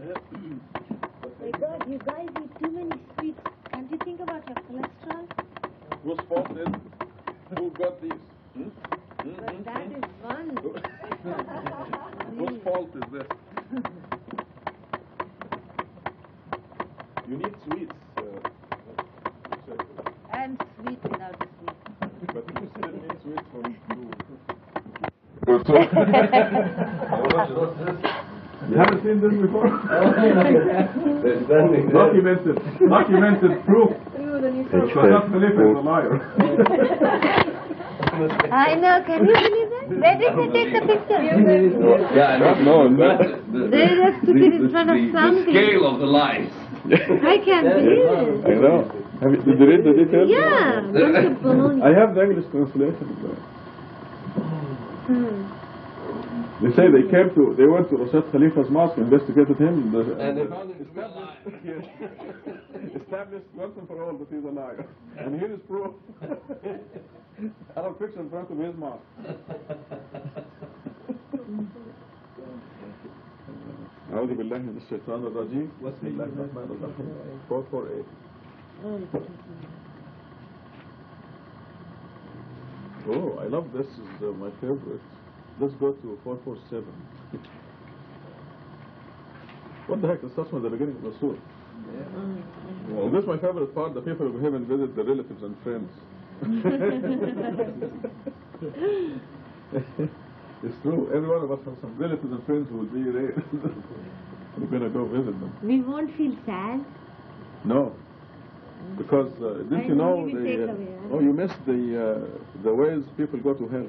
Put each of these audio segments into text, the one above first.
My God, you guys eat too many sweets. Can't you think about your cholesterol? Whose fault is? Who got these? But that is one. Whose fault is this? You need sweets. I'm sweet without the sweet. But you still need sweets for you. You haven't seen this before? Documented proof. Reşad Halife is a liar. I know, can you believe that? Where did they take the picture? Yeah, I don't know. They just took it in front of something. The scale of the lies. I can't believe it. I know. Did you read the details? Yeah, bunch of baloney. I have the English translation. They say they went to Reşad Halifa's mosque, investigated him, And they found him to be a liar. Established once and for all that he's a liar. And here is proof. I have a picture in front of his mosque. أعوذ بالله من الشيطان الرجيم. بسم الله الرحمن الرحيم. 448. Oh, I love this. Is my favorite. Let's go to 447. What the heck? It starts from the beginning of the surah. Well, this is my favorite part. The people of heaven visit their relatives and friends. It's true. Every one of us have some relatives and friends who will be there. We're going to go visit them. We won't feel sad. No. Because, didn't you know, you missed the ways people go to hell.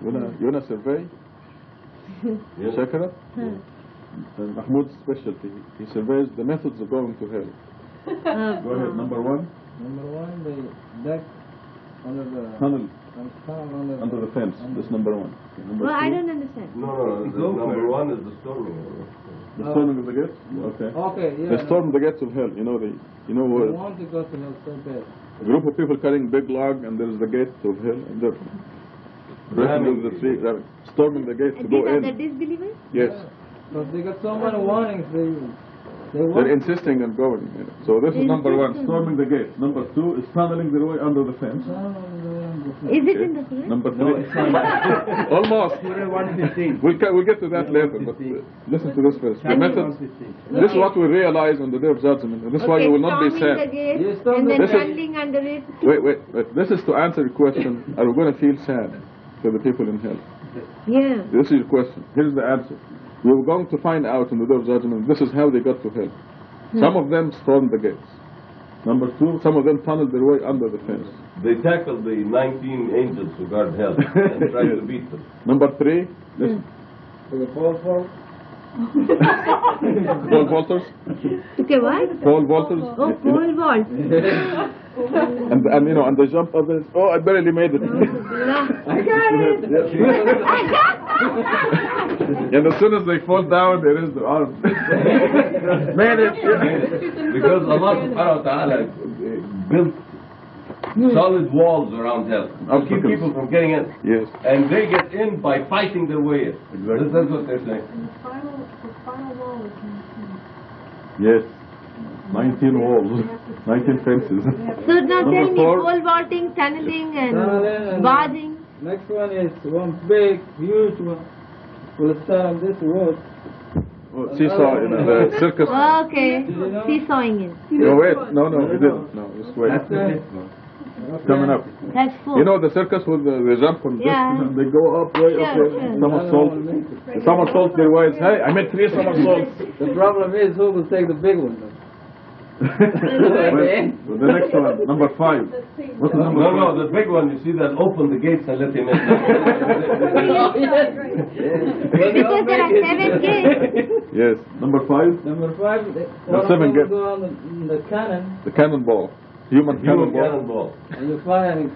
You wanna survey? Check it out. Mahmoud's specialty. He surveys the methods of going to hell. Go ahead, number one. Number one, the deck under the Tunnel tunnel under the fence. That's number one. Number Well, two. I don't understand. No, number one is the storming. The storming of the gates? Okay. Okay, yeah. They storm the gates of hell. You know They what? want to go to hell so bad. A group of people carrying big log, and there is the gate of hell, and they're breaking into the tree, they're storming the gate to These go are the in. disbelievers? Yes. But they got so many warnings. They They're want insisting on going. So this is number one, storming the gate. Number two is tunneling their way under the fence. Is it in the Quran? Number three, almost. We'll get to that later, but listen to this first. The method. This is what we realize on the day of judgment, and this is why you will not be storming the sad. gate Yes, storm and the then gate. tunneling under it. Wait. This is to answer your question. Are we going to feel sad for the people in hell? Yeah. This is your question. Here's the answer. We're going to find out on the day of judgment. This is how they got to hell. Some of them stormed the gates. Number two, some of them tunneled their way under the fence. They tackled the 19 angels who guard hell and tried to beat them. Number three, listen. the fall. Paul Walters. Okay, what? Paul Walters. Oh, pole vault. And they jump up and oh, I barely made it. I got it. And as soon as they fall down, there is the arm. Made it. Because Allah subhanahu wa ta'ala built solid walls around hell to keep people from getting in. Yes. And they get in by fighting their way in. Exactly. That's what they're saying. The final wall is 19. Yes. 19 walls, 19 fences. So now tell me, four. pole vaulting, tunneling and Tunneling and- barging. Next one is one big, huge one. We'll start on this wood. Oh, seesaw in the circus. Okay, seesawing it. No, wait. No, he didn't. No, just wait. Coming up. That's four. You know the circus with they jump on this Yeah. and they go up, way up Sure, there. sure. Somersault their ways. Hey, I made 3 somersaults. The problem is who will take the big one. Wait, the next one, number 5. What's the number 5? No, the big one, you see that, open the gates and let him in. Because there are 7 gates. Yes, number 5. Number 5, The 7 gates. go on the cannon, The cannonball. Human cannonball. Cannonball. and you fire and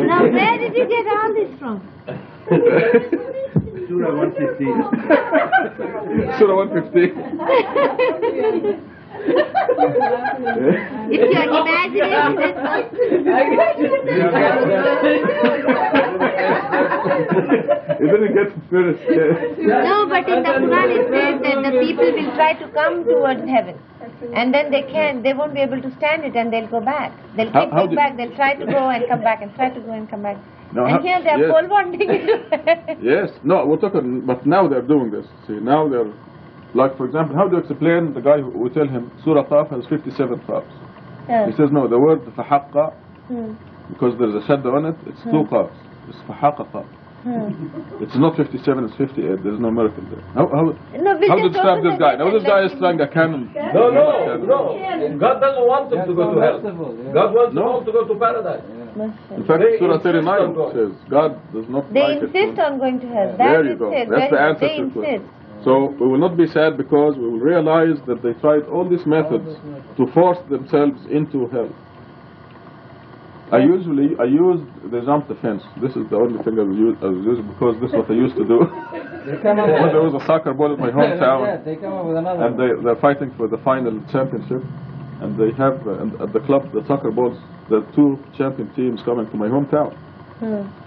Now where did you get all this from? Surah 115. Surah 115. It's your imagination. You didn't get it first. No, but in the Quran it says that the people will try to come towards heaven. And then they won't be able to stand it and they'll go back. They'll keep going back, they'll try to go and come back and try to go and come back. No, and here they're pole vaulting. Yes, no, we're talking, but now they're doing this. See, now they're, like for example, how do you explain the guy who tell him Surah Qaf has 57 qafs? Yeah. He says no, the word fahaqqa, because there's a shadda on it, it's 2 qafs. It's fahaqqa qaf. It's not 57, it's 58. There's no miracle there. How to describe this guy? Now this guy is trying a cannon. No. God doesn't want them to go to hell. God wants them all to go to paradise. In fact, Surah 39 says God does not They like insist on going to hell. There you go. That's the answer to the question. So we will not be sad because we will realize that they tried all these methods to force themselves into hell. They jumped the fence. This is the only thing I was using because this is what I used to do. When there was a soccer ball in my hometown, and they're fighting for the final championship, and they have at the club the soccer balls, the 2 champion teams coming to my hometown,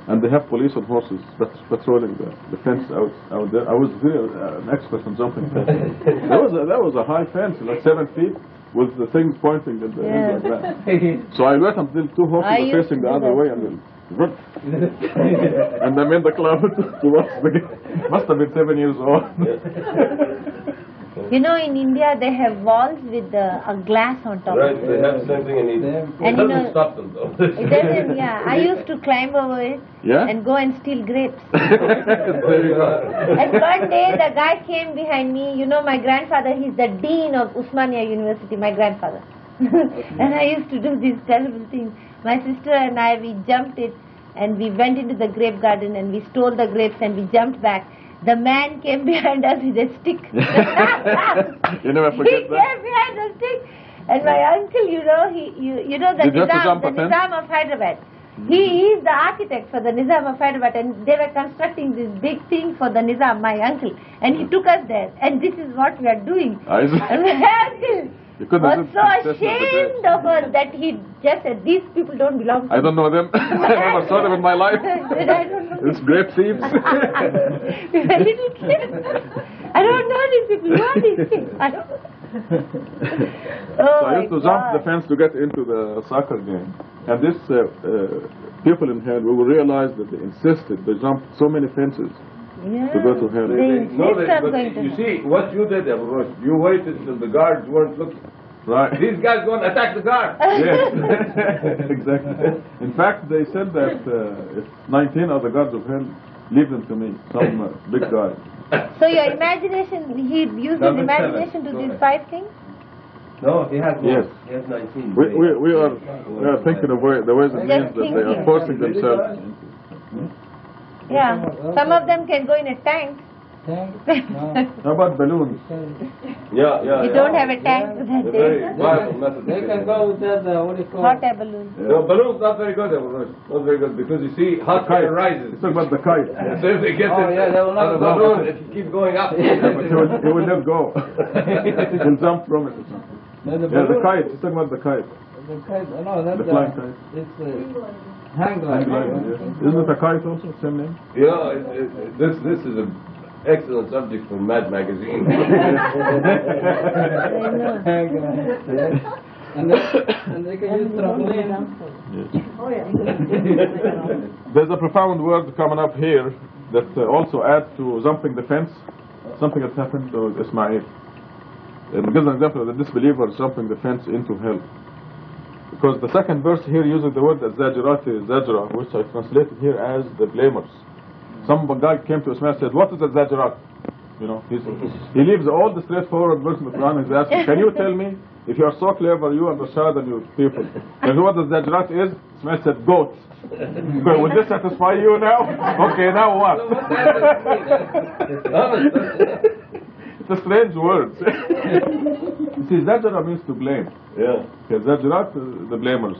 and they have police on horses patrolling the fence out there. I was really an expert on jumping fences. That was a high fence, like 7 feet. With the things pointing at the end like that. So I wait until 2 horses are facing the other way and then run. And I'm in the club to watch the game. Must have been 7 years old. You know, in India they have walls with a glass on top. Right, they have something in it. It doesn't stop them though. It doesn't, yeah. I used to climb over it and go and steal grapes. There you go. And one day the guy came behind me. You know, my grandfather, he's the dean of Usmania University, my grandfather. And I used to do these terrible things. My sister and I, we jumped it and we went into the grape garden and we stole the grapes and we jumped back. The man came behind us with a stick. You never forget that? He came behind the stick. And my uncle, you know, the Nizam of Hyderabad. He is the architect for the Nizam of Hyderabad, and they were constructing this big thing for the Nizam, my uncle. And he took us there, and this is what we are doing. And my uncle was so ashamed of us that he just said, these people don't belong to I don't know them. I never saw them in my life. I don't know. It's grape seeds. We were little kids. I don't know these people. Who are these things? I don't know. So I used to jump the fence to get into the soccer game. And this people in hell, we will realize that they insisted. They jumped so many fences to go to hell. You see, what you did, Abu Rosh, you waited till the guards weren't looking. Right. These guys go and attack the guard. Yes, exactly. In fact, they said that if 19 are the guards of hell, leave them to me, some big guy. So your imagination, he used his imagination to these 5 things? No, he has more. Yes. He has 19. We are thinking of the ways and means that they are forcing themselves. Yeah, some of them can go in a tank. How about balloons? Yeah. You don't have a tank for that day. They can go with that, what do you call Hot air balloon. No, balloon's not very good, not very good, because you see, hot air rises. It's about the kite. So if they get they will not the balloon, it keeps going up. But he will not go. He'll jump from it or something. The kite. He's talking about the kite. The kite, no, that's the flying kite. It's hang glider. Isn't it a kite also? Same name? Yeah, this is an excellent subject for Mad Magazine. Hang glider. And they can use trampoline. There's a profound word coming up here that also adds to jumping the fence. Something that happened to Ismail. It gives an example of the disbelievers jumping the fence into hell. Because the second verse here uses the word Zajrat, Zajra, which I translated here as the blamers. Some guy came to Ismail and said, what is a Zajrat? You know, he leaves all the straightforward verse in the Quran and he's asking, can you tell me, if you are so clever, you and Reşad and your people, and what the Zajrat is? Ismail said, goats. Okay, will this satisfy you now? Okay, now what? It's a strange word. You see, Zajra means to blame. Yeah. Okay, Zajrat, the blamers.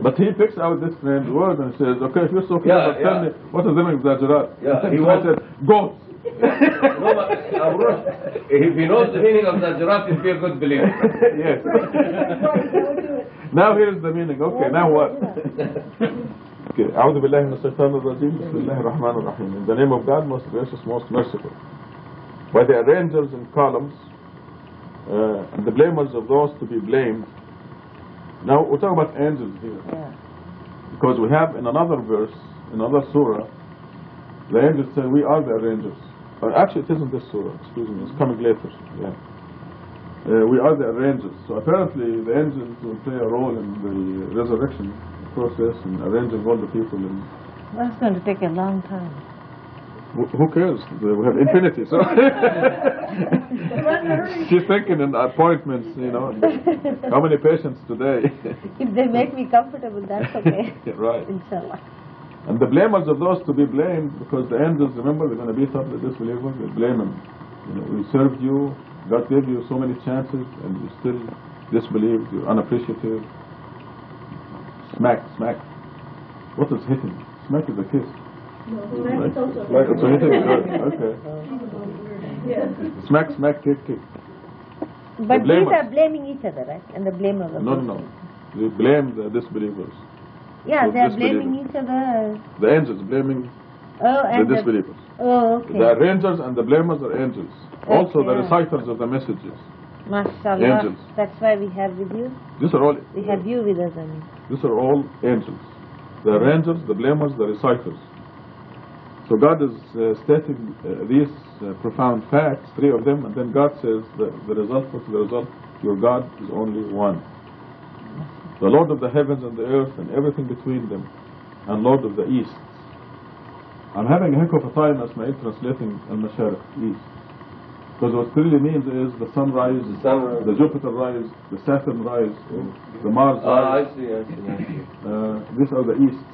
But he picks out this strange word and says, okay, if you're so clever, tell me, what is the meaning of Zajrat? Yeah, he said, goats. No, if he knows the meaning of Zecerat, he'll be a good believer. Yes. Now here's the meaning. Okay, now what? Okay. أعوذ بالله من الشيطان الرجيم. بسم الله الرحمن الرحيم. In the name of God, most gracious, most merciful. By the arrangers in columns, and the blamers of those to be blamed. Now we're talking about angels here. Yeah. Because we have in another verse, in another surah, the angels say, we are the arrangers. Actually, it isn't this surah, excuse me, it's coming later. Yeah. We are the arrangers. So apparently the angels will play a role in the resurrection process and arranging all the people. That's going to take a long time. Who cares? We have infinity. So she's thinking in appointments, you know. How many patients today? If they make me comfortable, that's okay. Right. Inshallah. And the blamers of those to be blamed, because the angels, remember, they're going to beat up the disbelievers. They blame them. You know, we served you. God gave you so many chances, and you still disbelieved. You're unappreciative. Smack, smack. What is hitting? Smack is a kiss. Right? It's a hitting. Okay. Smack, smack, kick, kick. But these are blaming each other, right? And the blame of the No. They blame the disbelievers. Yeah, they are blaming each other. The angels blaming the disbelievers. Oh, okay. The arrangers and the blamers are angels. Also the reciters of the messages. MashaAllah. Angels. That's why we have with you. These are all. We have you with us, I mean. These are all angels. The arrangers, the blamers, the reciters. So God is stating these profound facts, three of them, and then God says the result. What's the result? Your God is only one. The Lord of the heavens and the earth and everything between them, and Lord of the East. I'm having a heck of a time as my translating al-Mashariq, East. Because what it really means is the sun rise, the Jupiter rise, the Saturn rise, the Mars rise. I see. These are the Easts.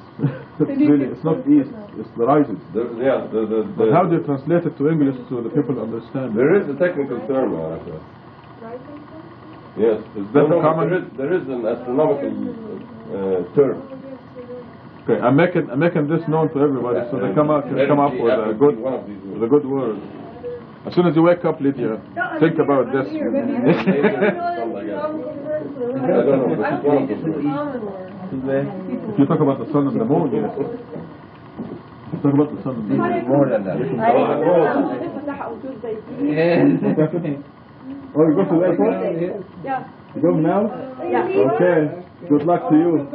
It's not East, it's the rises. But how do you translate it to English so the people understand? There is a technical term. Yes. Is that common? There is an astronomical term. Okay, I'm making this known to everybody so they can come up with a good word. As soon as you wake up, Lydia, think about this. I don't know, but it's one of those words. If you talk about the sun and the moon, yes. You talk about the sun and the moon. More than that. Oh, you go to the airport? Yeah. You go now? Yeah. Okay. Good luck to you.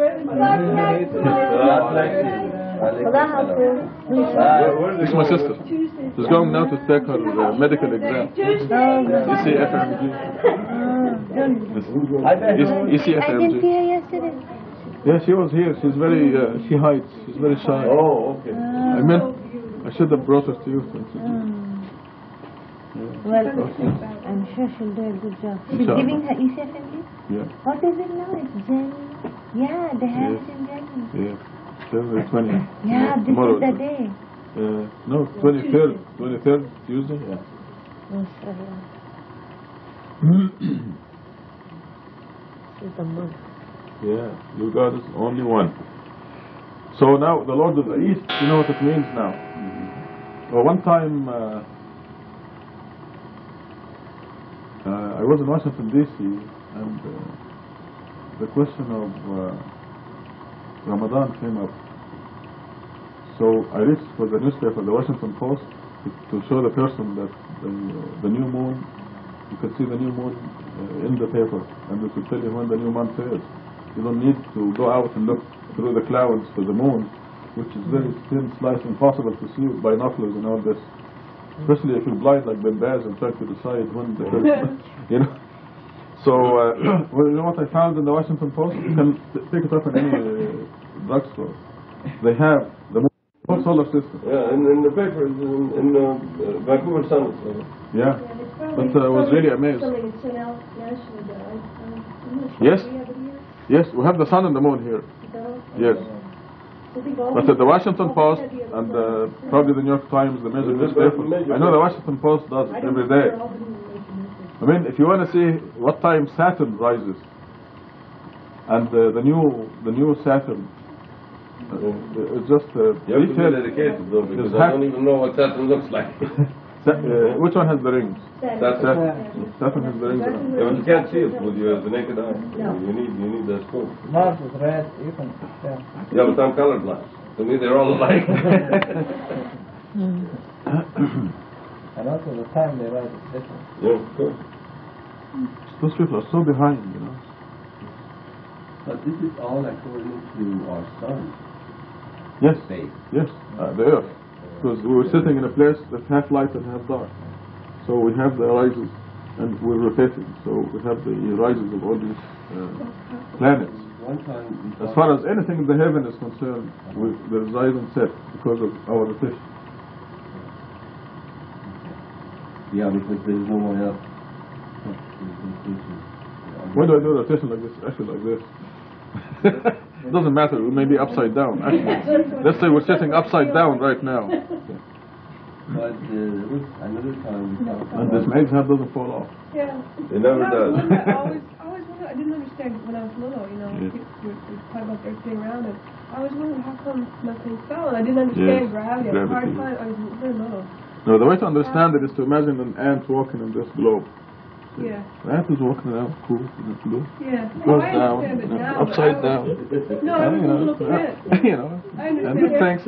This is my sister. She's going now to take her medical exam. ECFMG. ECFMG. I didn't see her yesterday. Yeah, she was here. She's very, she hides. She's very shy. Oh, okay. I should have brought her to you. Well, I'm sure she'll do a good job. She's giving her ECFMG? Yeah. What is it now? It's January. Yeah, they have it in January. Yeah. February 20th. Yeah, this tomorrow. is the day. No, 23rd, Tuesday. Yeah. Mashallah. This is the month. Yeah, your God is only one. So now the Lord of the East, you know what it means now. Well, one time I was in Washington D.C. and the question of Ramadan came up. So I reached for the newspaper, the Washington Post, to show the person that the new moon, you could see the new moon in the paper, and it would tell you when the new month is. You don't need to go out and look through the clouds for the moon, which is very thin slice, impossible to see with binoculars and all this. Especially if you're blind like Ben Baz and trying to decide when the you know. So, well, you know what I found in the Washington Post? You can pick it up in any drugstore. They have the whole solar system. Yeah, in the paper, in Vancouver Sun. Yeah, but I was really amazed. Yes, yes, we have the sun and the moon here. Yes. But the Washington Post and probably the New York Times, the major newspapers, I know the Washington Post does it every day. I mean, if you want to see what time Saturn rises, and the new Saturn, it's just you have to be dedicated though, because I don't even know what Saturn looks like. Which one has the rings? Saturn. Saturn has the rings. Yeah, but you can't see it with the naked eye. You need the scope. Mars is red, you can, Yeah, but I'm colorblind. To me, they're all alike. And also the time they write is different. Yeah, of course. Those people are so behind, you know. But this is all according to our sun. Yes, Space. yes, the Earth. Because we were sitting in a place that's half light and half dark. So we have the rises and we're rotating. So we have the rises of all these planets. One time, As far as anything in the heaven is concerned, there is rise and set because of our rotation. yeah, because there's no one else. Why do I do rotation like this? Actually like this. It doesn't matter, we may be upside down. Actually, let's say we're sitting upside down right now. But another time we talked And this maid's head doesn't fall off. Yeah. It never does. I always wondered, I didn't understand when I was little, you know, Yes. we talk about the earth being around it. I always wondered how come nothing fell, and I didn't understand Yes, gravity. I had a hard gravity. time, I was very little. No, the way to understand it is to imagine an ant walking in this globe. Yeah. The ant is walking around, cool, in the globe. Yeah. Goes I down, understand it now, upside but I down. was, no, I was a little kid. You know, I and understand big it. thanks.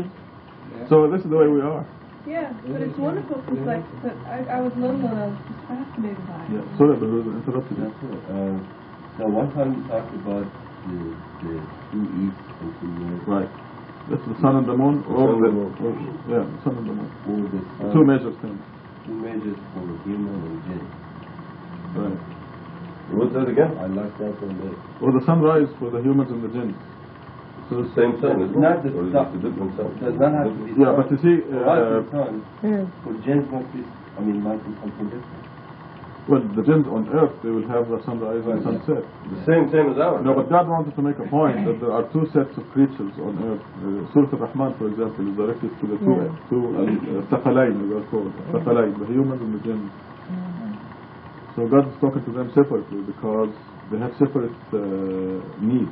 So this is the way we are. Yeah, but it's wonderful because like, but I was little and I was just fascinated by it. Yeah. Sorry, but I interrupted you. That's it. So one time we talked about the two east and two west. Right. That's the sun and the moon, or sun the and the moon. yeah, the sun and the moon. Or the sun. Two major things. Two measures for the human and jinn. Right. What's that again? I like that one there. Or the sunrise for the humans and the jinns. So the same sun, isn't Not it? the Or is sun. it a different sun? Does not have to be Yeah, sun. but you see, For us, it's sun. Hmm. For jinns must be, I mean, might be something different. well, the jinns on earth, they will have the sunrise and sunset. The same as ours. No, but God wanted to make a point that there are two sets of creatures on earth. Surah Rahman, for example, is directed to the two Thaqalain, as they're called. Thaqalain, the humans and the jinns. So God is talking to them separately because they have separate needs.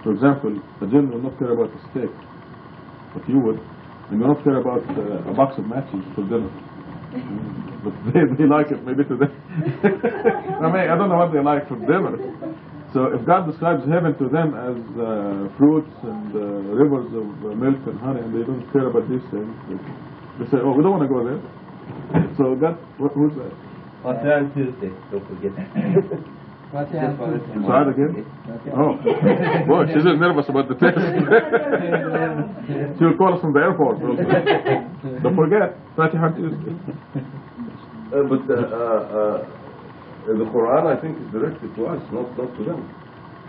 For example, a jinn will not care about a steak, but you would. And you will not care about a box of matches for dinner. But they like it maybe today. I mean, I don't know what they like for dinner. So if God describes heaven to them as fruits and rivers of milk and honey, and they don't care about these things, they say, oh, we don't want to go there. So God, who's that? Fatiha on Tuesday, don't forget. Fatiha for it. Try it again. Oh, boy, she's just nervous about the test. She'll call us from the airport. Don't forget, Fatiha on Tuesday. But the Quran, I think, is directed to us, not to them.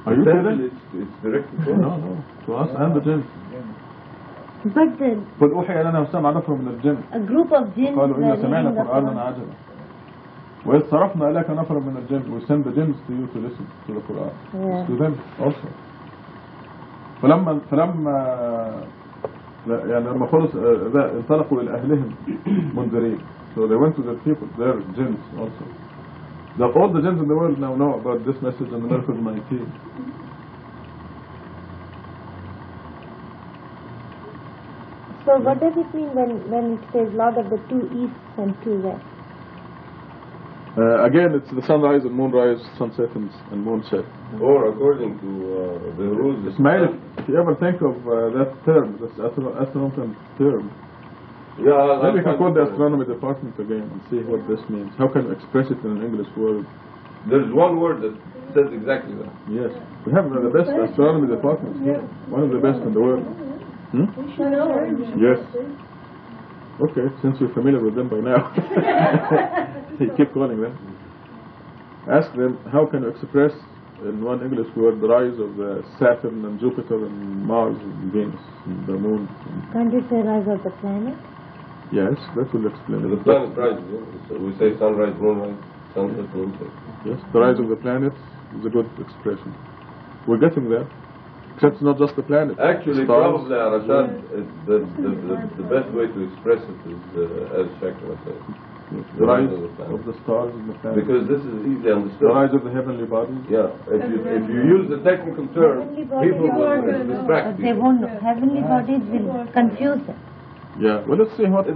Are you kidding? It's directed to us. No, to us and the jinn. But قل أوحي إلينا وسمع نفر من الجن a group of jinns قالوا إنا were سمعنا reading the قرآنا Quran. عجبا وإذ صرفنا إليك نفر من الجن. We send the jinns to you to listen to the Quran. Yeah. To them also. فلما يعني لما خلص انطلقوا إلى أهلهم منذرين. So they went to their people, their jinns also. All the jinns in the world now know about this message in the miracle 19. So what does it mean when it says Lord of the two easts and two wests? Again, it's the sunrise and moonrise, sunset and moonset. Or according to the rules. Ismail, if you ever think of that term, this astronomical term, Yeah, maybe you can call the astronomy department again and see what this means. How can you express it in an English word? There's one word that says exactly that. Yes. We have the best astronomy departments here. One of the best in the world. Hmm? Yes. Okay, since you're familiar with them by now. You keep calling them. Ask them, how can you express in one English word the rise of Saturn and Jupiter and Mars and Venus and the Moon? Can't you say rise of the planet? Yes, that will explain The it. planet rises. So we say sunrise, moonrise, sunset, moonset. Yes, the rise of the planets is a good expression. We're getting there. Except it's not just the planet. Actually, the stars. probably, Rashad, the best way to express it is as Shakira said. Yes, the rise of the stars and the planets. Because this is easily The understood. rise of the heavenly bodies. Yeah, if you use the technical term, Heavenly bodies people will distract they people. won't know. Heavenly bodies will confuse them. Yeah, well, let's see what they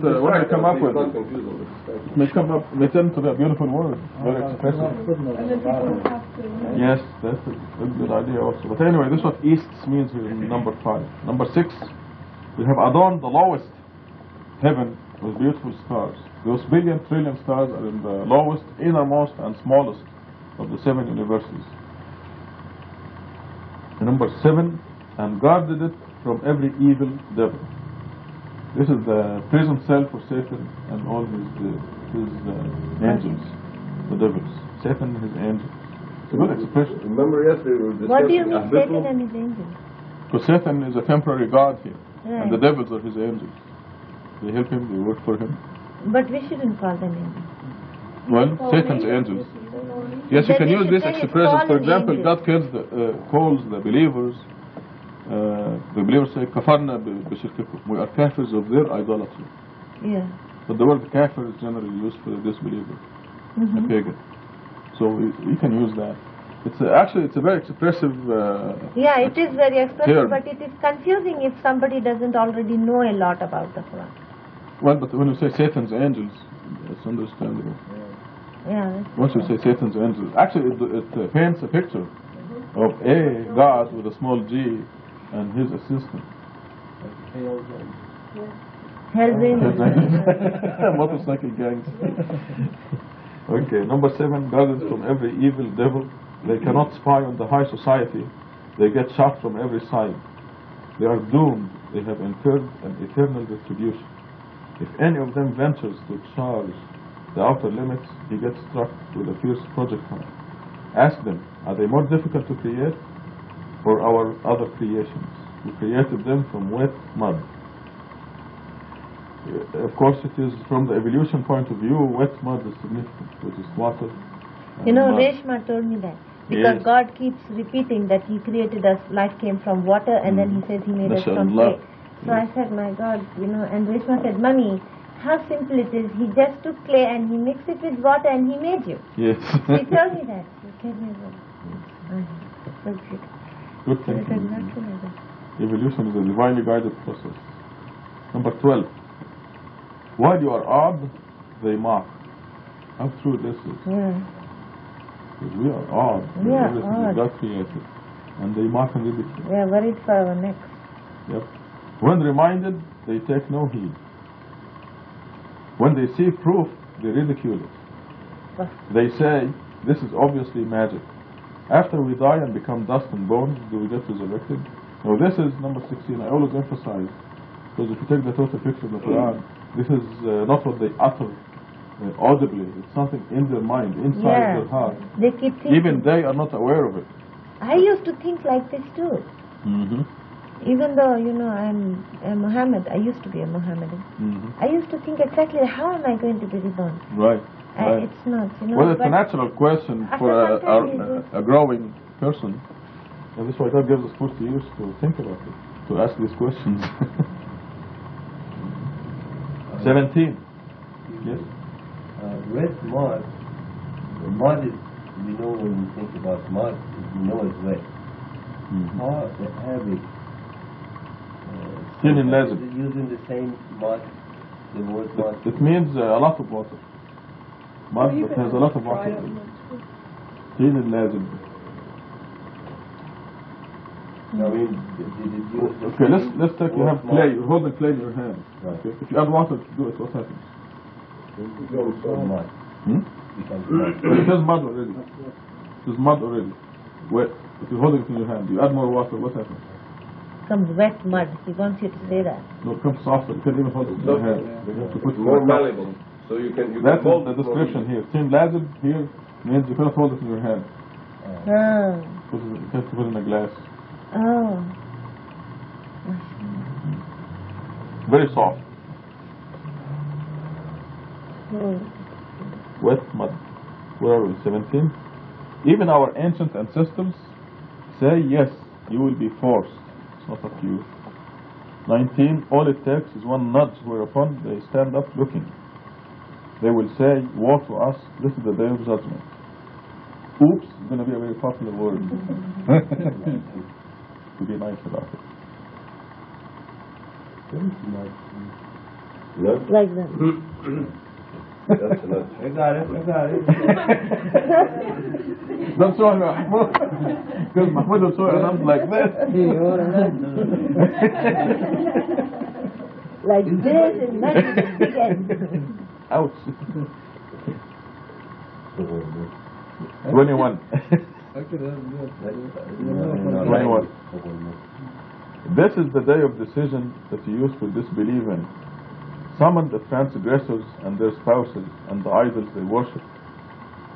come up with. It may come up, may tend to be a beautiful word, very expressive. And then people have to... Yes, that's a good idea also. But anyway, this is what east means here in number 5. Number 6, we have adorned the lowest heaven with beautiful stars. Those billion trillion stars are in the lowest, innermost, and smallest of the 7 universes. And number 7, and guarded it from every evil devil. This is the prison cell for Satan and all his angels, the devils. Satan and his angels. It's a good expression. Remember yesterday we were discussing... What do you mean Satan and his angels? Because Satan is a temporary god here, right. and the devils are his angels. They help him, they work for him. But we shouldn't call them angels. Well, Satan's angels. Yes, you can use this expression. For example, God calls the believers say, kafarna bishirkikum. We are kafirs of their idolatry. Yeah. But the word kafir is generally used for the disbeliever, a pagan. So we can use that. It's actually a very expressive yeah, it is very expressive, term. but it is confusing if somebody doesn't already know a lot about the Quran. Well, but when you say Satan's angels, it's understandable. Yeah. Once you say Satan's angels, actually it paints a picture of a God with a small g and his assistant. Hell's angels. Motorcycle gangs. Okay, number 7, guarded from every evil devil. They cannot spy on the high society. They get shot from every side. They are doomed. They have incurred an eternal retribution. If any of them ventures to charge the outer limits, he gets struck with a fierce projectile. Ask them, are they more difficult to create or our other creations? We created them from wet mud. Of course, it is from the evolution point of view, wet mud is significant, which is water. You know, Reshma told me that. Because God keeps repeating that He created us, life came from water, and then He says He made us from clay. So I said, my God, you know, and Reshma said, Mummy, how simple it is. He just took clay and He mixed it with water and He made you. Yes. She told me that. She told me that. So good. Good thinking. Evolution is a divinely guided process. Number 12. While you are awed, they mock. How true this is. Yeah. Because we are awed by everything that God created. And they mock and ridicule. We are worried for our necks. Yep. When reminded, they take no heed. When they see proof, they ridicule it. They say, this is obviously magic. After we die and become dust and bones, do we get resurrected? Now this is number 16. I always emphasize, because if you take the total picture of the Quran, this is not what they utter audibly. It's something in their mind, inside their heart. They keep thinking. Even they are not aware of it. I used to think like this too. Even though, you know, I'm a Muhammad, I used to be a Mohammedan. I used to think exactly, how am I going to be reborn? Right. It's not, you know. Well, it's a natural question for a growing person. And that's why God gives us 40 years to think about it, to ask these questions. 17. Yes? Wet mud. Mud is, we know when we think about mud, we know it's wet. How the Arabic using the same mud, the word mud. It means a lot of water. Mud that has a lot of water. Tin and lazim. I mean, okay, let's take, you have clay, you're holding clay in your hand. Right. Okay. If you add water to it, what happens? It goes mud. It has mud already. It is mud already. Wet. If you're holding it in your hand, you add more water, what happens? Comes wet mud. He wants you to say that. No, it comes softer. You can't even hold it in your hand. You have to put it more malleable. So you can that's hold the description here. Tin lazim here means you cannot hold it in your hand. You have to put it in a glass. Oh. Very soft. Wet mud. Where are we? 17. Even our ancient ancestors say, yes, you will be forced. It's not up to you. 19. All it takes is one nudge, whereupon they stand up looking. They will say, woe to us, this is the day of judgment. Oops is going to be a very popular word. To be nice about it. No? Like that. That's enough. I got it. Don't show him Mahmoud. Because Mahmoud will show your arms like this. Like this and then again. Ouch. 21. 21. This is the day of decision that you used to disbelieve in. Summon the transgressors and their spouses and the idols they worship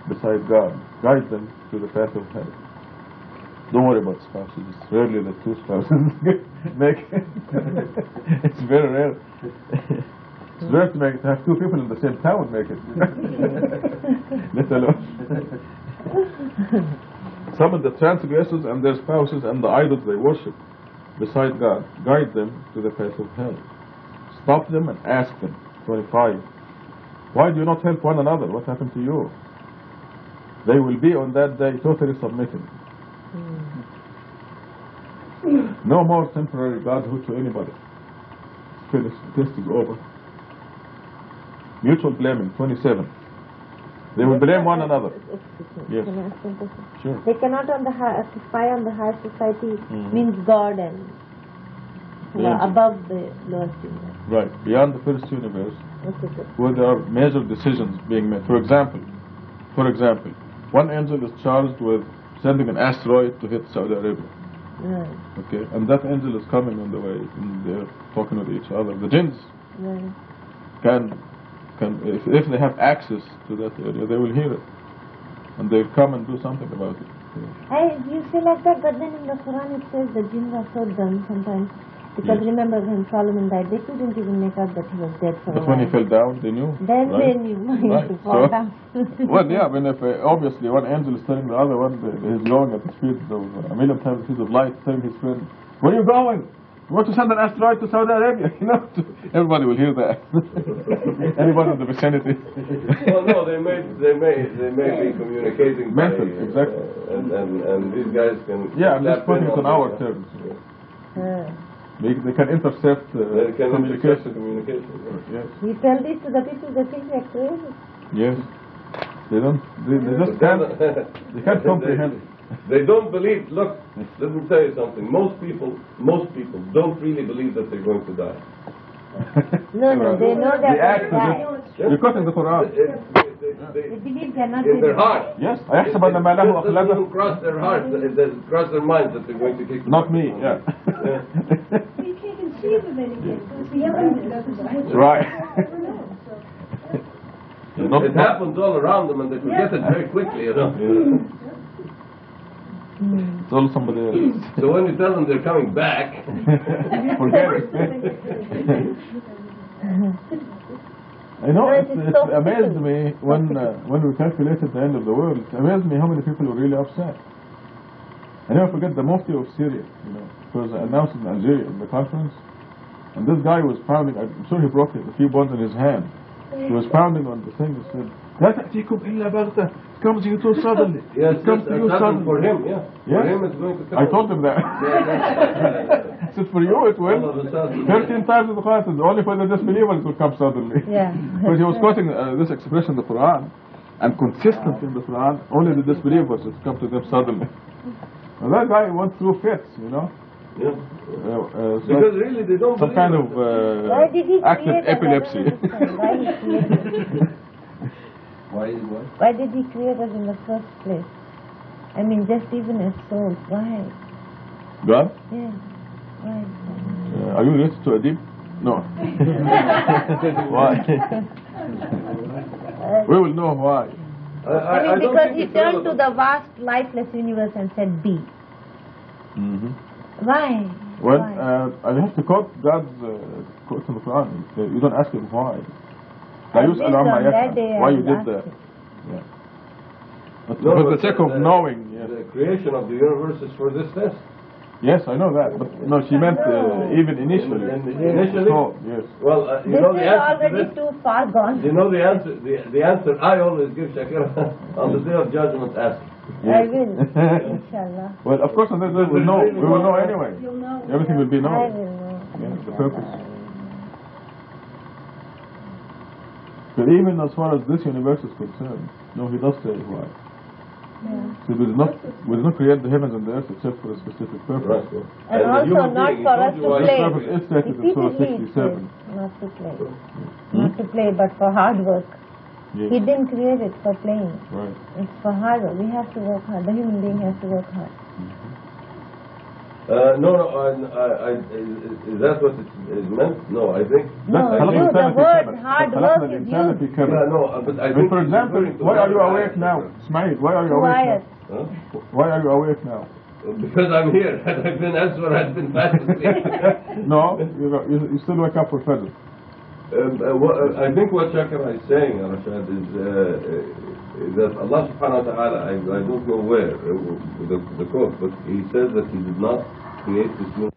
beside God. Guide them to the path of hell. Don't worry about spouses. It's rarely that two spouses make it. It's very rare. It's rare to have two people in the same town make it. Let alone. Summon the transgressors and their spouses and the idols they worship beside God. Guide them to the path of hell. Stop them and ask them. 25. Why do you not help one another? What happened to you? They will be on that day totally submitting. No more temporary godhood to anybody. Finished. The test is over. Mutual blaming. 27. They will blame one another. Yes. Sure. They cannot spy on the higher society means God and above the lowest universe. Right. Beyond the first universe, where there are major decisions being made. For example, one angel is charged with sending an asteroid to hit Saudi Arabia. Right. Okay, and that angel is coming on the way, and they're talking with each other. The jinns can if they have access to that area, they will hear it, and they'll come and do something about it. Hey, you feel like that, but then in the Quran it says the jinns are so dumb sometimes. Because remember when Solomon died, they couldn't even make out that he was dead for a while. But when he fell down, they knew. Then they knew he had to fall down. Well, yeah, I mean, if obviously one angel is telling the other one he's going at the speed of a million times the speed of light, telling his friend, "Where are you going? You want to send an asteroid to Saudi Arabia?" You know, everybody will hear that. Anybody in the vicinity. Well, no, they may be communicating. Mental, exactly. And these guys can. Yeah, I'm just putting it on our terms. They can intercept communication. Yes. You tell this to the people that think they're crazy. Yes. They just can't. They can't comprehend. They don't believe. Look, let me tell you something. Most people don't really believe that they're going to die. No, they know they're going to die. You're quoting the Quran. They believe they're not in their heart. Yes. It doesn't cross their heart. It doesn't cross their minds that they're going to kick. Not me. Yeah. You can't conceive of anything. It's the evidence doesn't die. Right. It happens all around them, and they forget it very quickly, you know. It's all somebody else. So when you tell them they're coming back, forget it. I know it amazed me when we calculated the end of the world. It amazed me how many people were really upset. I never forget the Mufti of Syria. You know, it was announced in Algeria at the conference, and this guy was pounding. I'm sure he broke a few bones in his hand. He was pounding on the thing. He said, "لا تأتيكم إلا بغتة." It comes to you too suddenly. Yes, it comes to you suddenly. For him, yeah. Yes. For him, it's going to come. I told him that. I said, for you it will. 13 times in the Quran. Only for the disbelievers it will come suddenly. Yeah. Because he was quoting this expression in the Quran, and consistently in the Quran, only the disbelievers it come to them suddenly. And that guy went through fits, you know. Yeah. Because really they don't some kind of active epilepsy. Why did he create us in the first place? I mean, just even as souls. Why? God? Yeah. Why? Are you related to Adib? No. Why? We will know why. I mean, because he turned to the vast, lifeless universe and said, "Be." Why? Well, why? I have to quote God's quote in the Quran. You don't ask him why. Why you did that? Yeah. But for the sake of knowing, yes. The creation of the universe is for this test. Yes, I know that, but no, she meant even initially. Initially? So, yes. Well, you know the answer already to this? too far gone. You know the answer. The answer I always give Shakira on the day of judgment. Ask. Yes. I will, inshallah. Well, of course, on that day we will know anyway. You'll know. Everything will be known. I will know. Yeah, the purpose. But even as far as this universe is concerned, no, he does say why. Yeah. So we did not create the heavens and the earth except for a specific purpose. Right. And also not for us to play. This purpose is stated in Surah 67. Not to play. Not to play, but for hard work. Yes. He didn't create it for playing. Right. It's for hard work. We have to work hard. The human being has to work hard. Is that what it is meant? No, I think... No, the word hard work is used. But I think... For example, why are you awake now? Ismail, why are you awake now? Huh? Why are you awake now? Because I'm here. Had I been elsewhere, I'd been fast asleep. No, you still wake up for Fecr. I think what Shakira is saying, Rashad, is that Allah subhanahu wa ta'ala, I don't know where, the quote, but he says that he did not create this universe.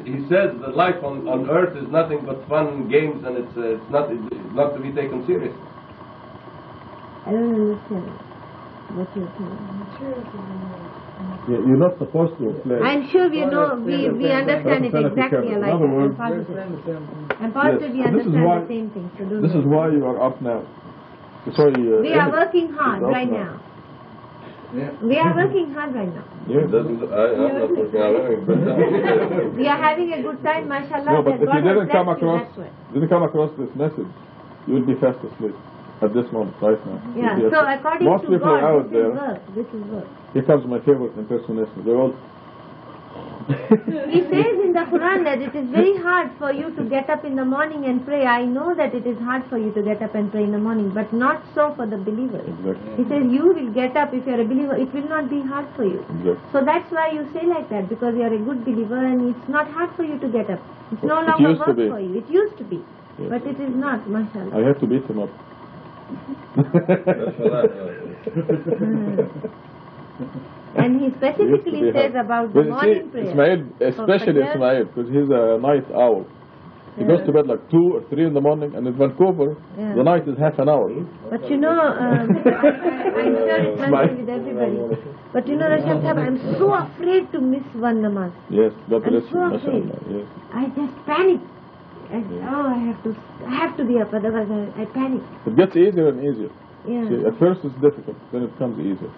He says that life on earth is nothing but fun and games, and it's not to be taken seriously. I don't understand what you're saying. Yeah, you're not supposed to play. I'm sure we know, we understand it exactly alike. I'm positive we understand the same thing. So don't this is why you are up now. Sorry, we are working hard right now. Yeah. We are working hard right now. Yeah. I'm not working out. We are having a good time, mashallah. No, but if you didn't come across this message, you will be fast asleep at this moment, right now. Yeah, so according most to people God, out this there, is work. This is work. Here comes my favorite impersonation. They're all... He says in the Quran that it is very hard for you to get up in the morning and pray. I know that it is hard for you to get up and pray in the morning, but not so for the believer. Exactly. He says you will get up if you are a believer. It will not be hard for you. Exactly. So that's why you say like that, because you are a good believer and it's not hard for you to get up. It's no longer work for you. It used to be, yes. But it is not, mashallah. I have to beat him up. And he specifically says about the morning prayer. Ismail, especially Ismail, because he's a night owl. He goes to bed like 2 or 3 in the morning, and in Vancouver, the night is half an hour. But you know, I'm sure it must be with everybody. But you know, Rashad Sahib, I'm so afraid to miss one namaz. Yes, God bless you. I'm so afraid. Yes. I just panic. I have to be up, otherwise I panic. It gets easier and easier. Yeah. See, at first it's difficult, then it becomes easier.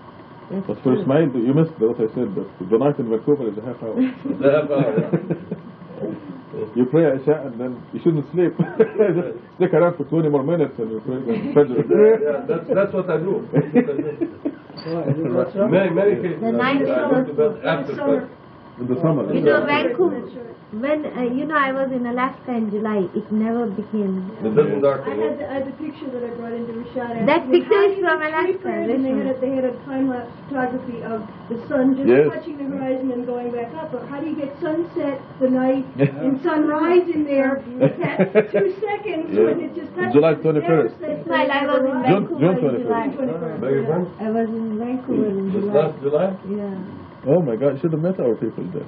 That's but for Ismail, you missed what I said, that the night in Vancouver is a half hour. You pray Isha and then you shouldn't sleep. Just stick around for 20 more minutes and you pray Fecr. Yeah, that's what I do. Many cases the night I go to bed after Fecr. In the summer. You know, Vancouver, when, I was in Alaska in July, it never became... It doesn't darken. I had the picture that I brought into Reşad. That picture is from Alaska. And they had a time-lapse photography of the sun just touching the horizon and going back up. But how do you get sunset, the night, and sunrise in there? 2 seconds when it just touches. July 21st. While I was in Vancouver June in July. 21st. I was in Vancouver in This July. last July? Yeah. Oh my God, you should have met our people there.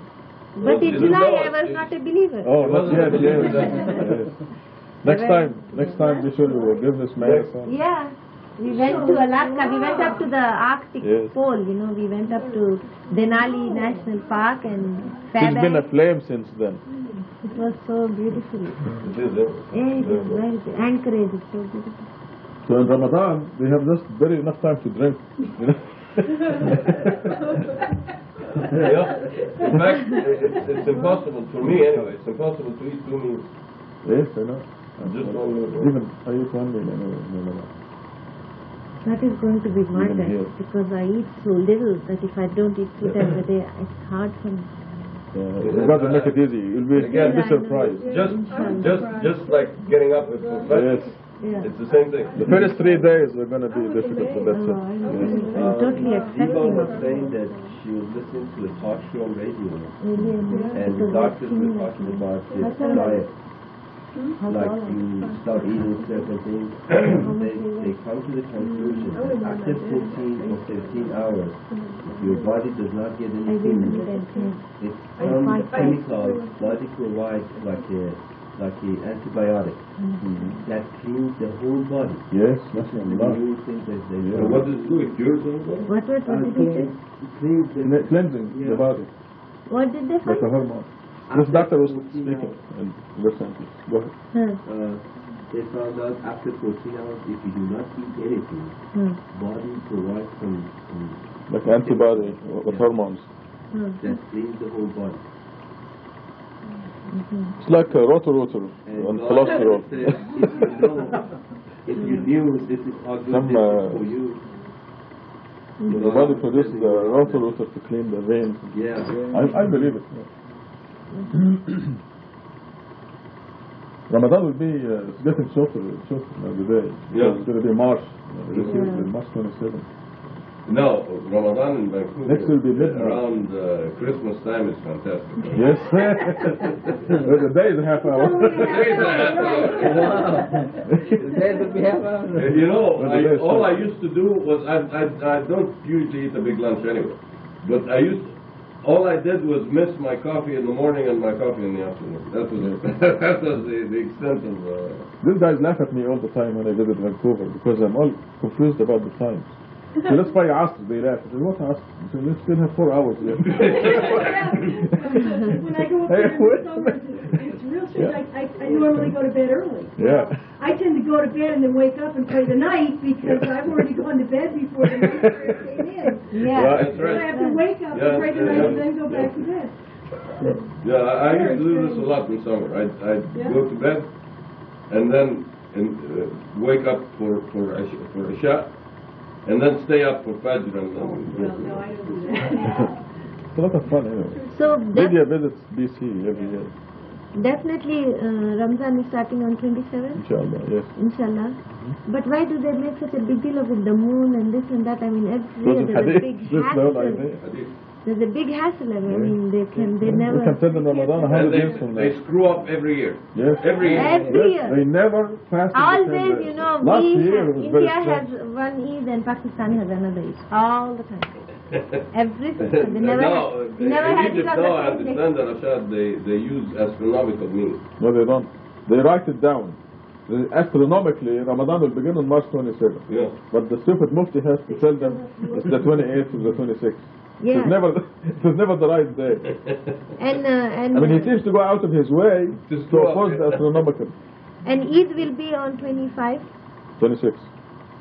But in July I was not a believer. Oh, not yet, yes. Next time be sure we will give this marathon. Yeah. We went to Alaska, we went up to the Arctic Pole, we went up to Denali National Park and Fairbanks. It's been aflame since then. It was so beautiful. It is, Yeah, it was very good. Anchorage is so beautiful. So in Ramadan, we have just very enough time to drink, In fact, it's impossible for me anyway. It's impossible to eat 2 meals. Yes, I know. Just 1 meal. Even I eat 1 meal anyway. No. That is going to be my best because I eat so little that if I don't eat 2 times a day, it's hard for me. God will make it easy. You'll be surprised. Just like getting up at 4:30. Yes. Yeah. It's the same thing. The first 3 days are going to be difficult, but that's it. I'm totally accepting was of saying that she was listening to a talk show on radio, really, and the doctors were talking about this diet. Like you start eating certain things, they come to the conclusion that after 14 or 15 hours, if your body does not get any food, it's some chemical body provides like an antibiotic that cleans the whole body. Yes, that's a lot. What does it do? It cures the body? What did they say? Cleansing the body. What did they Like a find? hormone. This doctor was speaking in recently. Go ahead. they found out after 14 hours, if you do not eat anything, body provides some like antibody with hormones. that cleans the whole body. It's like a rotor and cholesterol. If you knew this is how good this is for you. The body produces a rotor to clean the veins. Yeah. I believe it. Ramadan will be it's getting shorter every day. Yeah. It's going to be March. This year will be March 27th. No, Ramadan in Vancouver Next will be midnight. around Christmas time is fantastic. Yes. The day is a half hour. You know, all I used to do was I don't usually eat a big lunch anyway, but all I did was miss my coffee in the morning and my coffee in the afternoon. That was the extent of. These guys laugh at me all the time when I visit Vancouver because I'm all confused about the times. So let's try Asr. They laugh. I say, what Asr? I say, let's still have 4 hours left. When I go up there in the summer, it's real strange. I normally go to bed early. Yeah. I tend to go to bed and then wake up and play the night because I've already gone to bed before the night prayer came in. Yeah. That's So right. I have to wake up and pray the night and then go back to bed. Yeah, I used to do this a lot in summer. I'd go to bed and then wake up for Isha. And then stay up for Fecr and No, I don't do that. It's a lot of fun anyway. So Lydia visits BC every year. definitely Ramazan is starting on 27th. Inshallah, yes. Inshallah. But why do they make such a big deal of it, the moon and this and that? I mean, every year there's a big hassle. There's a big hassle. I mean, they never. We can tell them Ramadan 100 years from now. They screw up every year. Yes. Every year. Every year. They never fast. Always, you know, Last year it was very India has strange. one Eid and Pakistan has another Eid. All the time. Every system. They never In had Egypt, it on I the same day. understand that, Rashad, they use astronomical means. No, they don't. They write it down. Astronomically, Ramadan will begin on March 27th. Yeah. But the stupid mufti has to tell them it's the 28th or the 26th. Yeah. It was never the right day. And I mean, he seems to go out of his way to oppose the astronomical. And Eid will be on 25, 26.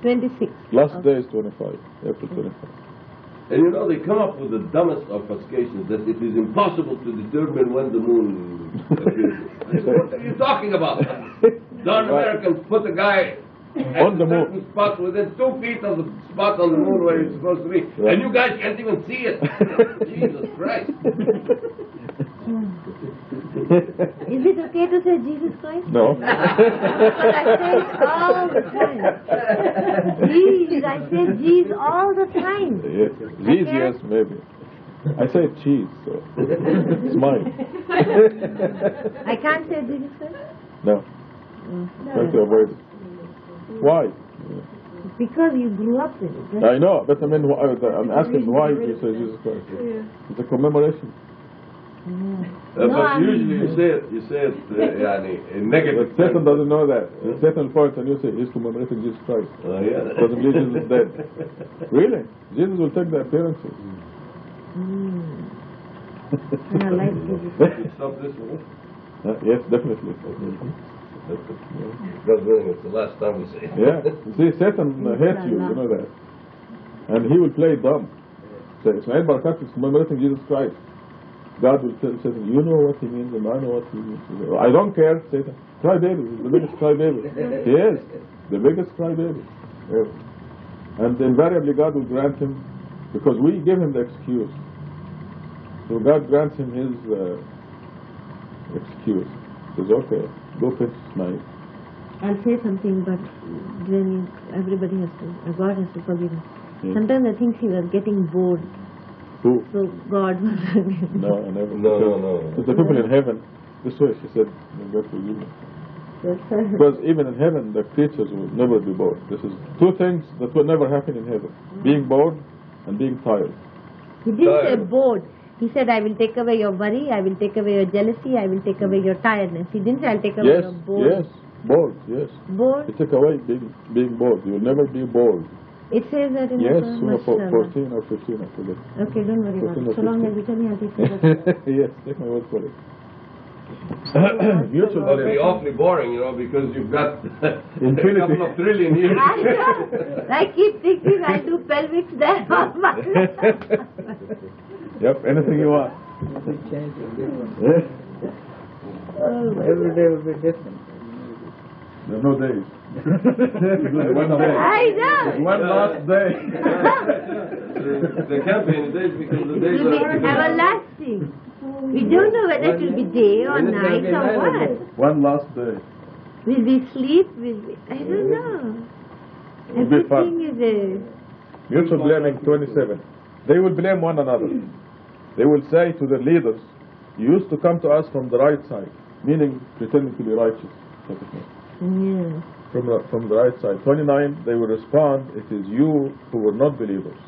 26. Last day is 25, April 25. And you know, they come up with the dumbest obfuscations that it is impossible to determine when the moon appears. I said, what are you talking about? Darn Americans put a guy On the at a certain moon. spot within 2 feet of the spot on the moon where he's supposed to be. Right. And you guys can't even see it. Jesus Christ. Is it okay to say Jesus Christ? No. But I say it all the time. Jeez, I say jeez all the time. Yes. Cheese, yes, maybe. I say cheese, so it's mine. I can't say Jesus Christ? No. Try to avoid it. Why? Because you grew up with it. I know, but I mean, I'm asking why you say Jesus Christ. It's a commemoration. But usually you say it in negative. But Satan doesn't know that. Satan points and you say he's commemorating Jesus Christ. Oh, yeah. Because of Jesus is dead. Really? Jesus will take the appearances. And I like Jesus. You stop this one? Yes, definitely. God willing, it's the last time we say it. Yeah. See, Satan hates you know that. And he will play dumb. So Ismail Barakat is commemorating Jesus Christ. God will tell Satan, you know what he means and I know what he means. I don't care, Satan. Crybaby, he's the biggest crybaby. He is the biggest crybaby. Yes. And invariably God will grant him, because we give him the excuse. So God grants him his excuse. He says, okay, go fix Ismail. I'll say something, but then everybody has to, God has to forgive him. Yeah. Sometimes I think he was getting bored. Who? So God was No, I never. No. It's the people in heaven. This way she said, God forgive me. Because even in heaven, the creatures will never be bored. This is two things that will never happen in heaven. Being bored and being tired. He didn't say bored. He said, I will take away your worry, I will take away your jealousy, I will take away your tiredness. He didn't say, I'll take away your bored. Yes, bored, yes. Bored? He took away being bored. You will never be bored. It says that in Yes, the Quran. 14 or 15, I forget. Okay, don't worry about it. So long as you tell me, I'll take care of it. Yes, take my word for it. Mutual must be awfully boring, you know, because you've got a couple of trillion years. I keep thinking I'll do pelvics there. Yep, anything you want. Every day will be different. There's no days. One day. I know. One last day. There can't be any days because the days It will be are everlasting. We don't know whether it will be day or night or what. One last day. Will we sleep? Will we? I don't know. It'll be fun. Everything is Mutual blaming 27. They will blame one another. They will say to their leaders, you used to come to us from the right side, meaning pretending to be righteous. Yeah. From the right side. 29, they will respond, it is you who were not believers.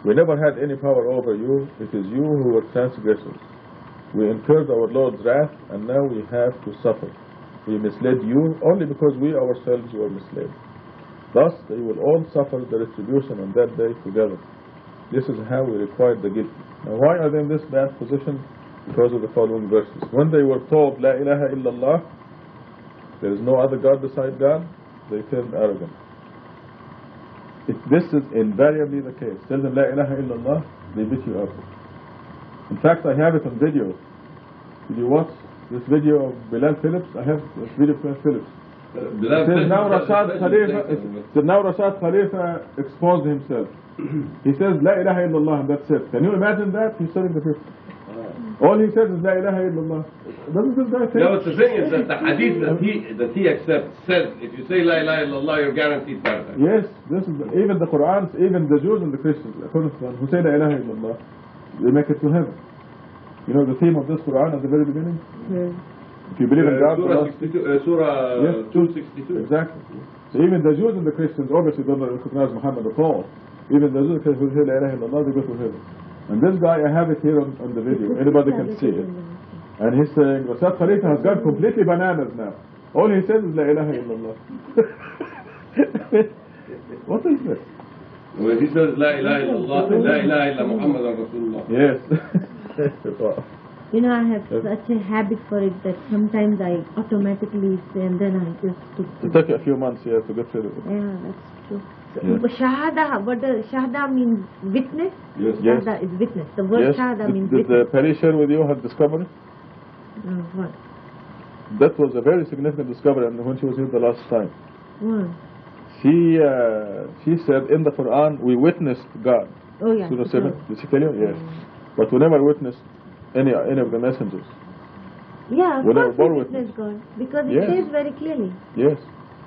We never had any power over you, it is you who were transgressors. We incurred our Lord's wrath, and now we have to suffer. We misled you only because we ourselves were misled. Thus, they will all suffer the retribution on that day together. This is how we required the guilty. Now, why are they in this bad position? Because of the following verses. When they were told, La ilaha illallah, there is no other God beside God, they turned arrogant. If this is invariably the case, tell them La ilaha illallah, they beat you up. In fact, I have it on video. Did you watch this video of Bilal Phillips? I have this video of Bilal Phillips. It says now Reşad Halife exposed himself. He says La ilaha illallah and that's it. Can you imagine that? He's telling the people. All he says is La ilaha illallah. Doesn't this guy say? No, but the thing is that the hadith that he accepts says if you say La ilaha illallah, you're guaranteed paradise. Yes, this is even the Quran, even the Jews and the Christians, who say La ilaha illallah, they make it to heaven. You know the theme of this Quran at the very beginning? If you believe in God, Surah 262. Exactly. So even the Jews and the Christians obviously don't recognize Muhammad at all. Even the Jews who say La ilaha illallah, they go to heaven. And this guy, I have it here on the video. Anybody can see it. And he's saying, Reşad Halife has gone completely bananas now. All he says is La ilaha illallah. What is this? When he says La ilaha illallah, La ilaha illa Muhammeden Resulallah. Yes. You know, I have such a habit for it that sometimes I automatically say and then I just... It took a few months here to get rid of it. Yeah, that's true. So, Yes. Shahada, what does Shahada means? Witness? Yes. Shahada is witness. The word Shahada means Did witness. Perry share with you her discovery? What? That was a very significant discovery when she was here the last time. What? She said in the Quran we witnessed God. Oh yeah. Surah 7. Did she tell you? Yes. But we never witnessed any of the messengers. Yeah, of We never course we bore witness God. Because it Yes. says very clearly. Yes.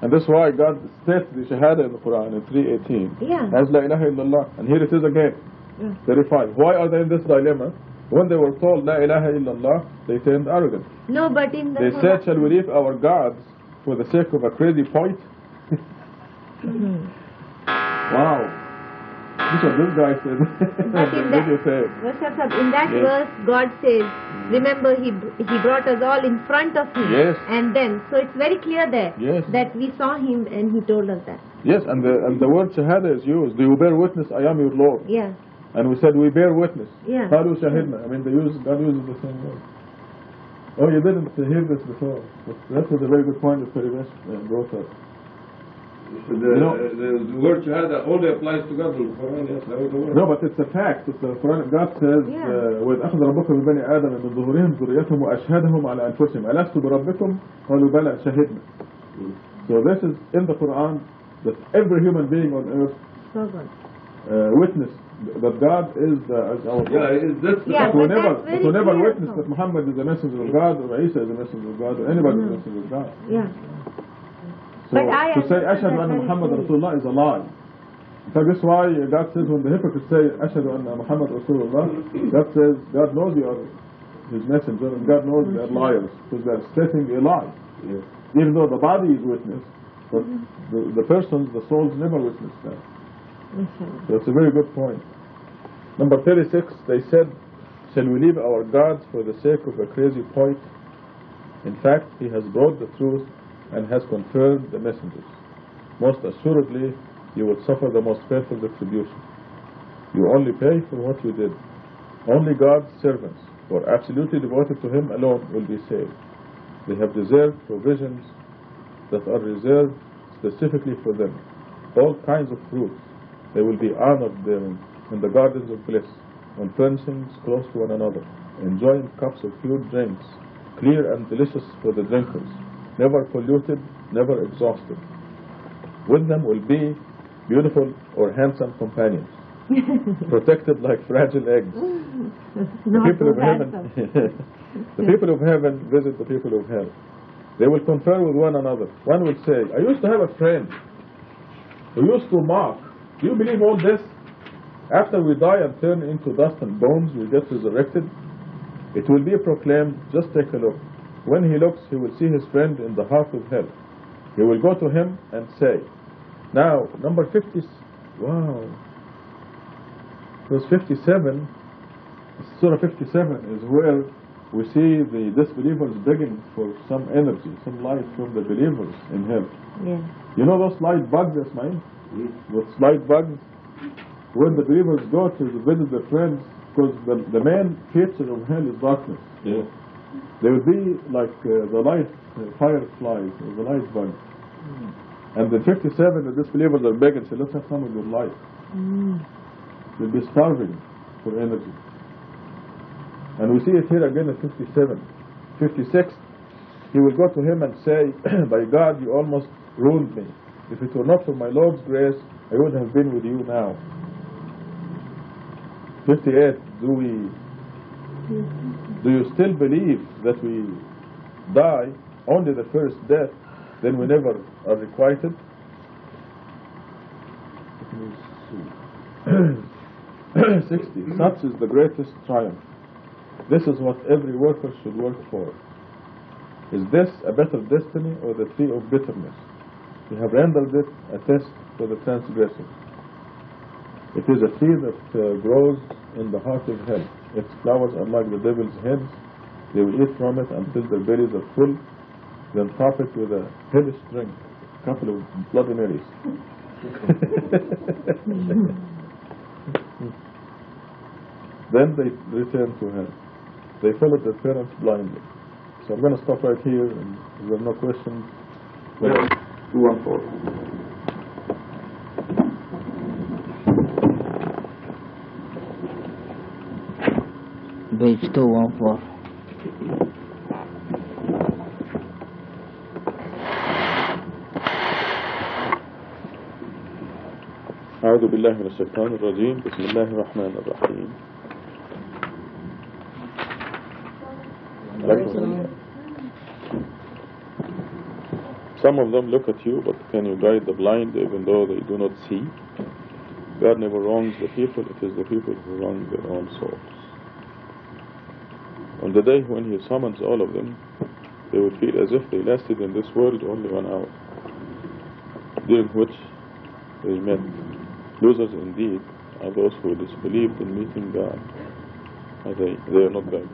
And that's why God states the Shahada in the Quran in 3:18. Yeah. As La ilaha illallah. And here it is again. Yeah. Verified. Why are they in this dilemma? When they were told La ilaha illallah, they turned arrogant. No, but in the They Quran, said, shall we leave our gods for the sake of a crazy point? Wow. This is what this guy said. But in What you say? in that Yes. verse, God says, remember He brought us all in front of Him. Yes. And then, so it's very clear there Yes. that we saw Him and He told us that. Yes, and the word Shahada is used. Do you bear witness, I am your Lord? Yeah. And we said, we bear witness. Yeah. Qalu shahidna. I mean, God uses the same word. Oh, you didn't hear this before. That was a very good point that Perivesh brought up. The word Shahada only applies to God in the Quran, yes, that was the word. No, but it's a fact. It's the Quran. God says, وَإِذْ أَخَذَ رَبُّكَ مِنْ بَنِي آدَمَ مِنْ ظُهُورِهِمْ ذُرِّيَّتَهُمْ وَأَشْهَدَهُمْ عَلَى أَنفُسِهِمْ أَلَسْتُ بِرَبِّكُمْ قَالُوا بَلَى شَهِدْنَا. So this is in the Quran that every human being on earth So God. witnessed that God is our God. That's the Yeah, But we but never, that's very but we never clear witnessed also. that Muhammad is a messenger of God, or Isa is a messenger of God, or anybody is a messenger of God. Yeah. So But I to say understand Ashhadu that anna very Muhammad clearly. Rasulullah is a lie. In fact, that's why God says when the hypocrites say Ashhadu anna Muhammad Rasulullah, God says God knows you are His messenger, and God knows they are liars because they are stating a lie. Yes. Even though the body is witness, but the persons, the souls never witness that. So it's a very good point. Number 36, they said, shall we leave our gods for the sake of a crazy point? In fact, He has brought the truth and has confirmed the messengers. Most assuredly, you will suffer the most painful retribution. You only pay for what you did. Only God's servants, or absolutely devoted to Him alone will be saved. They have deserved provisions that are reserved specifically for them. All kinds of fruits. They will be honored therein in the gardens of bliss, on furnishings close to one another, enjoying cups of pure drinks, clear and delicious for the drinkers, never polluted, never exhausted. With them will be beautiful or handsome companions, protected like fragile eggs. The people of heaven, the people of heaven visit the people of hell. They will confer with one another. One will say, I used to have a friend who used to mock. Do you believe all this? After we die and turn into dust and bones, we get resurrected. It will be proclaimed, just take a look. When he looks, he will see his friend in the heart of hell. He will go to him and say, now, number 50, wow, verse 57, Surah 57 is where we see the disbelievers begging for some energy, some light from the believers in hell. Yeah. You know those light bugs, Ismail? Those light bugs? When the believers go to visit their friends, because the main feature of hell is darkness. Yeah. They will be like the light fireflies, or the light bugs. And in 57, the disbelievers are begging, say, let's have some of your light. They'll be starving for energy. And we see it here again in 57. 56, he will go to him and say, by God, you almost ruined me. If it were not for my Lord's grace, I would have been with you now. 58, do you still believe that we die only the first death, then we never are requited? 60, such is the greatest triumph. This is what every worker should work for. Is this a better destiny or the tree of bitterness? We have rendered it a test for the transgressors. It is a tree that grows in the heart of hell. Its flowers are like the devil's heads. They will eat from it until their bellies are full, then top it with a hellish drink, a couple of Bloody Marys. Then they return to hell. They followed their parents blindly. So I'm going to stop right here, and if there are no questions, 214. Page 214. أعوذ بالله من الشيطان الرجيم بسم الله الرحمن الرحيم. Some of them look at you, but can you guide the blind even though they do not see? God never wrongs the people, it is the people who wrong their own souls. On the day when He summons all of them, they will feel as if they lasted in this world only 1 hour, during which they met. Losers indeed are those who disbelieved in meeting God. They are not God.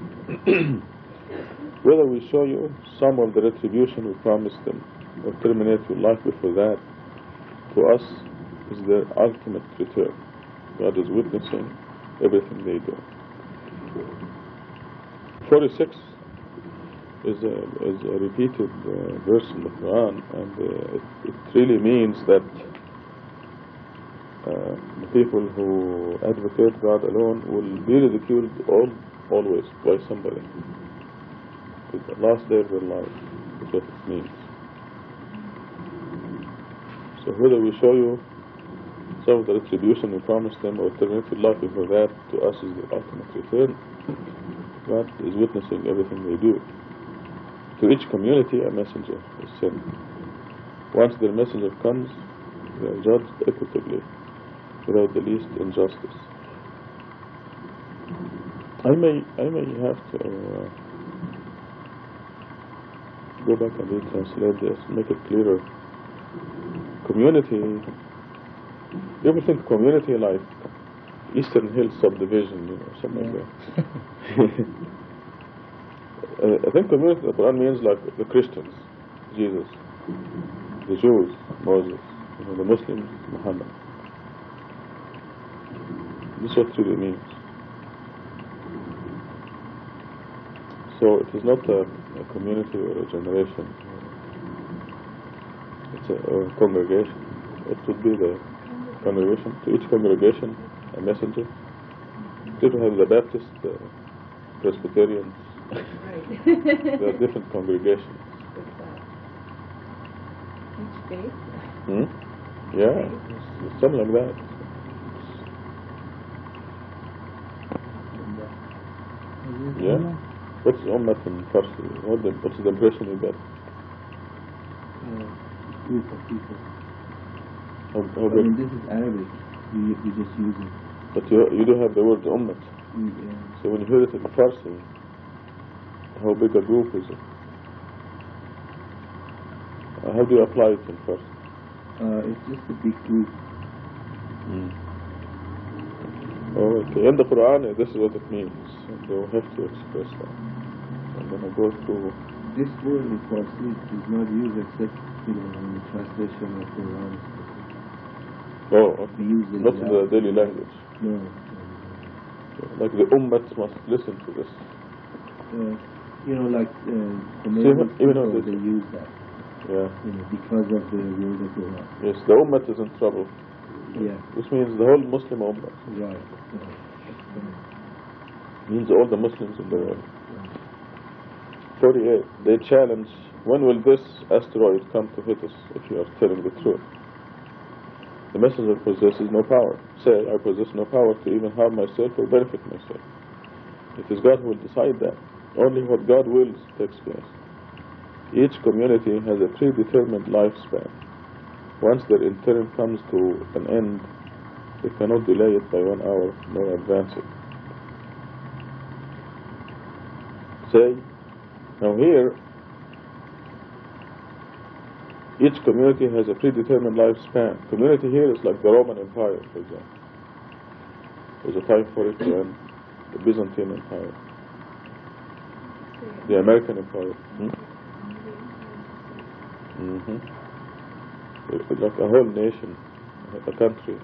Whether we show you some of the retribution we promised them, or terminate your life before that, to us is their ultimate return. God is witnessing everything they do. 46 is a repeated verse in the Quran, and it really means that the people who advocate God alone will be ridiculed always by somebody. It's the last day of their life is what it means. So whether we show you some of the retribution we promised them or terminate your life before that, to us is the ultimate return. God is witnessing everything they do. To each community a messenger is sent. Once their messenger comes, they are judged equitably, without the least injustice. I may have to go back and retranslate this, make it clearer. Community, you ever think community like Eastern Hill subdivision, something like that? I think community, the Quran means like the Christians, Jesus, the Jews, Moses, the Muslims, Muhammad. This is what it really means. So it is not a community or a generation. It's a congregation. It would be the congregation. To each congregation, a messenger. You have the Baptist, the Presbyterians. There are different congregations. Each faith? Yeah, it's something like that. Yeah. What's ummat in Farsi? What's the impression you get? Group of people. How big? This is Arabic. We just use it. But you do have the word ummat. Yeah. So when you hear it in Farsi, how big a group is it? How do you apply it in Farsi? It's just a big group. Oh, okay. In the Quran, this is what it means. And you have to express that. I'm going to go through. This word in Farsi is not used except in the translation of the Quran. Oh, okay. We use it Not in the daily language. No. Like the ummat must listen to this. Like the even people, this, they use that. Yeah. Because of the word of Quran. Yes, the ummat is in trouble. Yeah. This means the whole Muslim ummah. Right. Means all the Muslims in the world. 48. They challenge, when will this asteroid come to hit us if you are telling the truth? The messenger possesses no power. Say, I possess no power to even harm myself or benefit myself. It is God who will decide that. Only what God wills takes place. Each community has a predetermined lifespan. Once their term comes to an end, they cannot delay it by 1 hour nor advance it. Say, now here, each community has a predetermined lifespan. Community here is like the Roman Empire, for example. There's a time for it to end. The Byzantine Empire. The American Empire. It's like a whole nation, a country.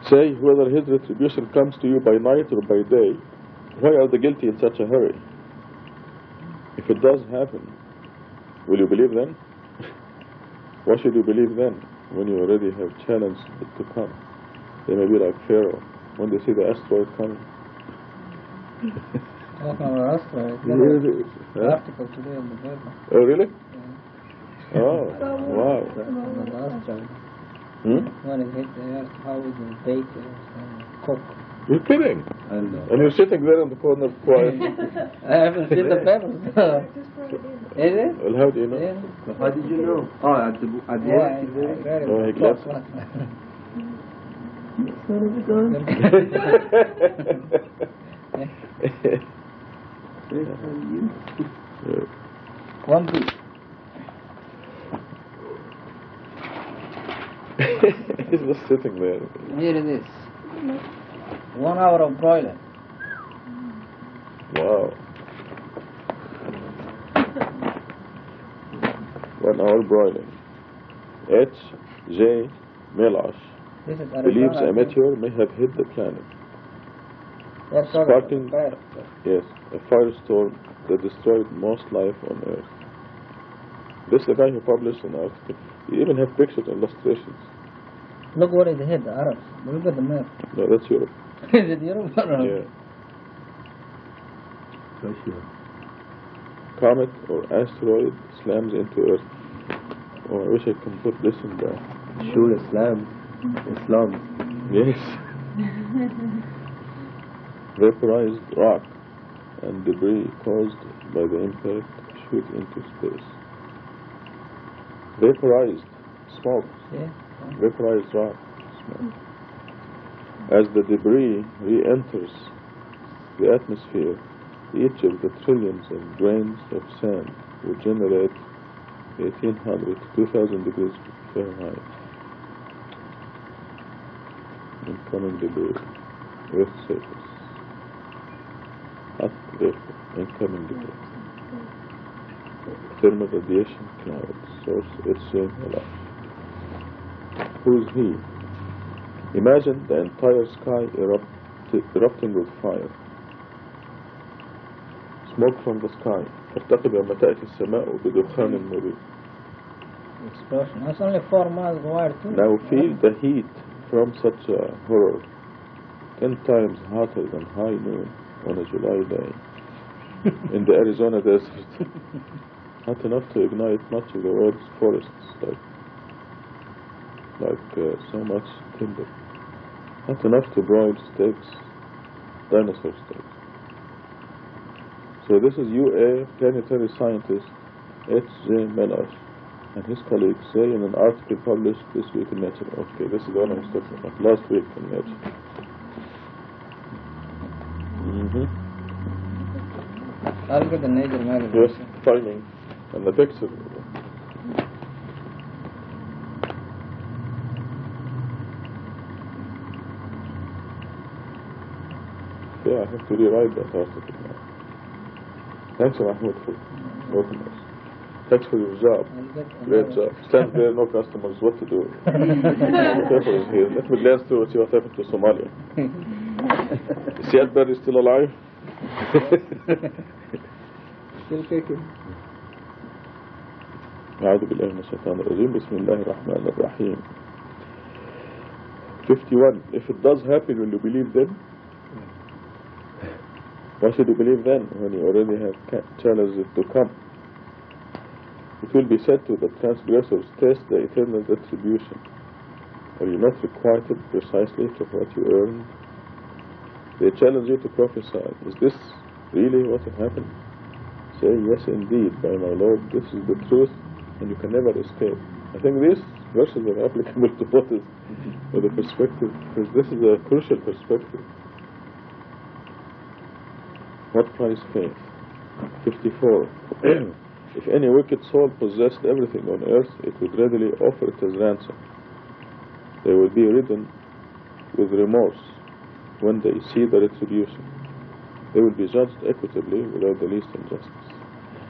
Say, whether his retribution comes to you by night or by day, why are the guilty in such a hurry? If it does happen, will you believe then? Why should you believe then, when you already have challenged it to come? They may be like Pharaoh, when they see the asteroid coming. Asteroid. Article today in the paper. Oh, really? Yeah. Oh, wow. The asteroid. When it hit the earth, how would you bake it? Cook. You're kidding? I know. And you're sitting there in the corner quiet. I haven't seen the papers. Is it? Well, how do you know? Yeah. How did you know? Oh, at the I read it. Oh, he clapped. One piece. He's just sitting there. Here it is. 1 hour of broiler. Wow. 1 hour broiling. H.J. Milosh believes a meteor may have hit the planet, sparking a firestorm that destroyed most life on Earth. This is the guy who published an article. You even have pictures and illustrations. Look what it hit, the Arabs. Look at the map. No, that's Europe. Is it Europe? Yeah. Russia. Comet or asteroid slams into Earth. Oh, I wish I can put this in there. Sure, Islam. Yes. Vaporized rock and debris caused by the impact shoot into space. Vaporized smoke. Yeah. Vaporized rock smoke. As the debris re-enters the atmosphere, each of the trillions of grains of sand will generate 1800 to 2000 degrees Fahrenheit. Incoming debris, Earth surface. Hot vapor, incoming debris. Thermal radiation clouds, source H.J. Milosh. Who's he? Imagine the entire sky erupting with fire. Smoke from the sky. ترتقب لما تأتي السماء بدخان مبين. Explosion. That's only 4 miles wide too. Now feel the heat from such a horror. 10 times hotter than high noon on a July day in the Arizona desert. Not enough to ignite much of the world's forests, like so much timber. Not enough to broil steaks, dinosaur steaks. So this is UA planetary scientist H.J. Miller and his colleagues say in an article published this week in Nature. Okay, this is the one I was talking about. Last week in Nature. I'll get the Nature magazine. Yes, timing and the picture. Yeah, I have to rewrite that article now. Thanks, Mahmoud, for working us. Thanks for your job. Great job. Stand there, no customers, what to do? Careful here. Let me glance through what happened to Somalia. Is Siad Barre still alive? Still kicking. أعوذ بالله من الشيطان الرجيم. بسم الله الرحمن الرحيم. 51. If it does happen, will you believe then? Why should you believe then when you already have challenged it to come? It will be said to the transgressors, taste the eternal retribution. Are you not requited precisely to what you earned? They challenge you to prophesy. Is this really what will happen? Say, yes indeed, by my Lord, this is the truth, and you can never escape. I think these verses are applicable to what is the perspective, because this is a crucial perspective. What price faith? 54. If any wicked soul possessed everything on earth, it would readily offer it as ransom. They will be ridden with remorse when they see the retribution. They will be judged equitably without the least injustice.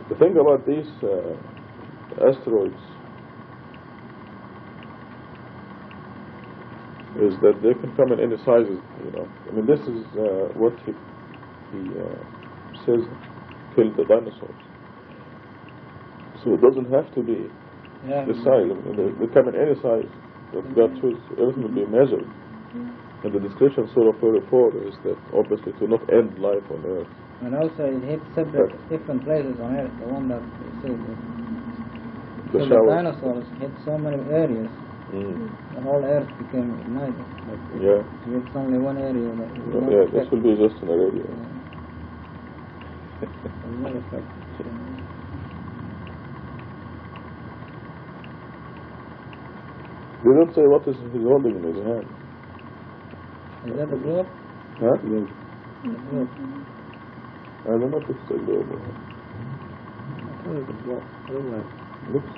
The thing about these asteroids is that they can come in any sizes, you know. I mean, this is what he says killed the dinosaurs. So it doesn't have to be the size. I mean, they come in any size that God chooses. Everything will be measured. And the description of Surah 44 is that obviously to not end life on earth. And also it hit different places on earth. The one that says that the dinosaurs hit so many areas. The whole earth became ignited. But it's only one area. That this will be just an area. They don't say what is he holding in his hand. Is that a globe? Huh? Globe. I don't know if it's a globe or not. Looks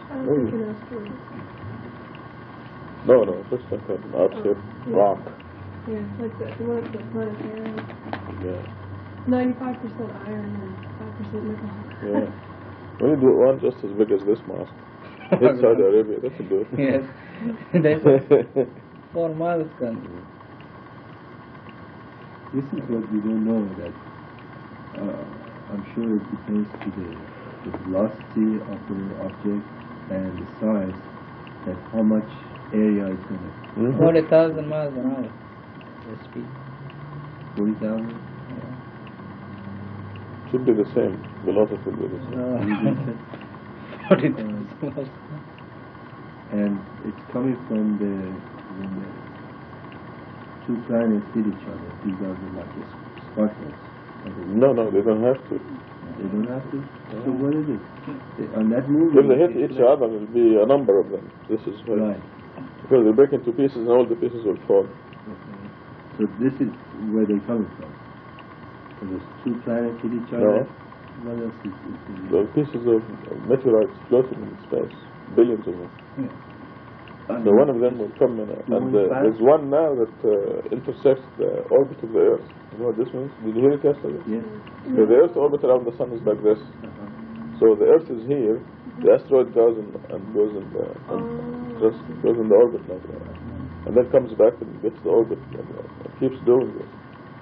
No, it looks like an odd-shaped rock. Yeah, like the one at the planetarium. Yeah. 95% iron and 5% nickel. Yeah. We need one just as big as this mosque. In Saudi Arabia, that's a good. Yes. That's 4 miles country. This is what we don't know, that I'm sure it depends to the velocity of the object and the size, that how much area is going to... 40,000 miles an hour. The speed. 40,000? Should be the same. Velocity will be the same. 40,000 miles. And it's coming from when the two planets hit each other. These are like sparkles. No, they don't have to. They don't have to? So what is it? On that movie... If they hit each other, there will be a number of them. This is right. Because they break into pieces and all the pieces will fall. Okay. So this is where they're coming from. So there's two planets hit each other. No. What else is the pieces of meteorites floating in space. Billions of them. Yeah. So one of them will come in, and there's one now that intersects the orbit of the Earth. You know what this means? Did you hear it yesterday? Yes. So the Earth's orbit around the Sun is like this. So the Earth is here, the asteroid goes and goes in the just goes in the orbit like that. and then comes back and gets the orbit and keeps doing this.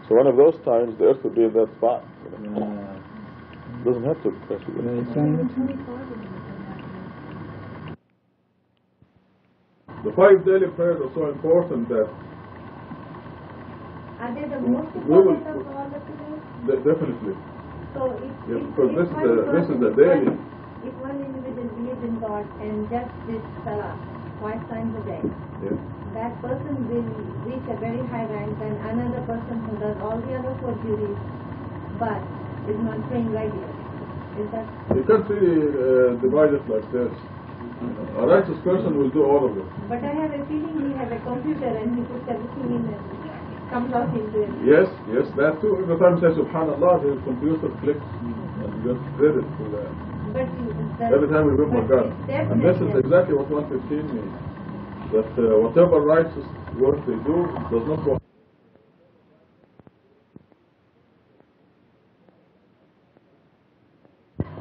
So one of those times the Earth will be in that spot. It doesn't have to crash again. The 5 daily prayers are so important that are they the most important of all the prayers? Definitely. So yes, because this is the daily. If one individual believes in God and just this salah 5 times a day, yes, that person will reach a very high rank than another person who does all the other 4 duties but is not praying regularly. Is that? You can't really divide it like this. A righteous person will do all of it. But I have a feeling he has a computer and he puts everything in and comes out into it. Yes, that too. Every time you say Subhanallah, the computer clicks and you get credit for that. But every time we remember God. And this is exactly what 115 means. That whatever righteous work they do does not go.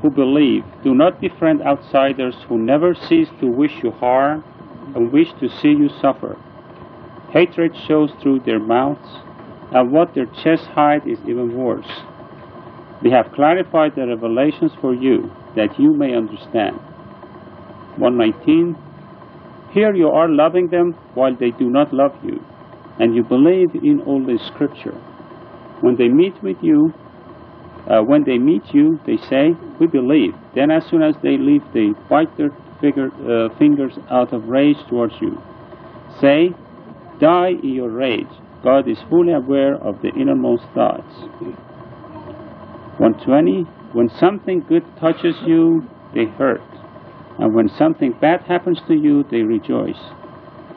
Who believe, do not befriend outsiders who never cease to wish you harm and wish to see you suffer. Hatred shows through their mouths, and what their chests hide is even worse. We have clarified the revelations for you, that you may understand. 119. Here you are loving them while they do not love you, and you believe in all the scripture. When they meet you, they say, we believe. Then as soon as they leave, they bite their fingers out of rage towards you. Say, die in your rage. God is fully aware of the innermost thoughts. 120. When something good touches you, they hurt. And when something bad happens to you, they rejoice.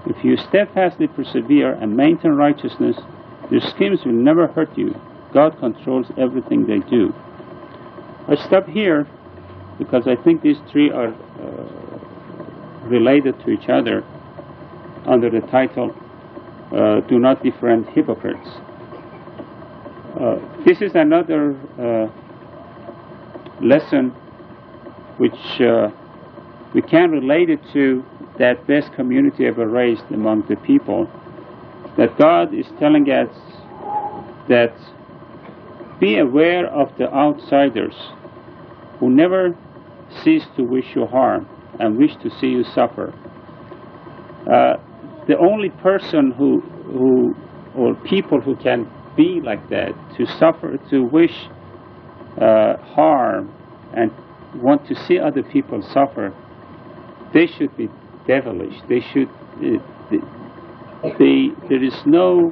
If you steadfastly persevere and maintain righteousness, their schemes will never hurt you. God controls everything they do. I stop here because I think these 3 are related to each other under the title, Do Not Befriend Hypocrites. This is another lesson which we can relate it to that best community ever raised among the people, that God is telling us that be aware of the outsiders who never cease to wish you harm and wish to see you suffer. The only person or people who can be like that, to suffer, to wish harm and want to see other people suffer, they should be devilish. They should. There is no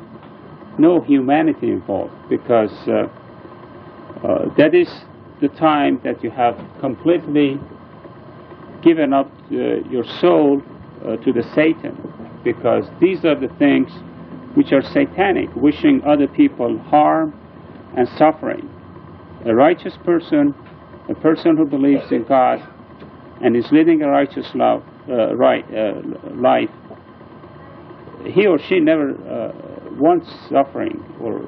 humanity involved, because that is the time that you have completely given up your soul to the Satan, because these are the things which are satanic, wishing other people harm and suffering. A righteous person, a person who believes in God and is living a righteous life, he or she never wants suffering or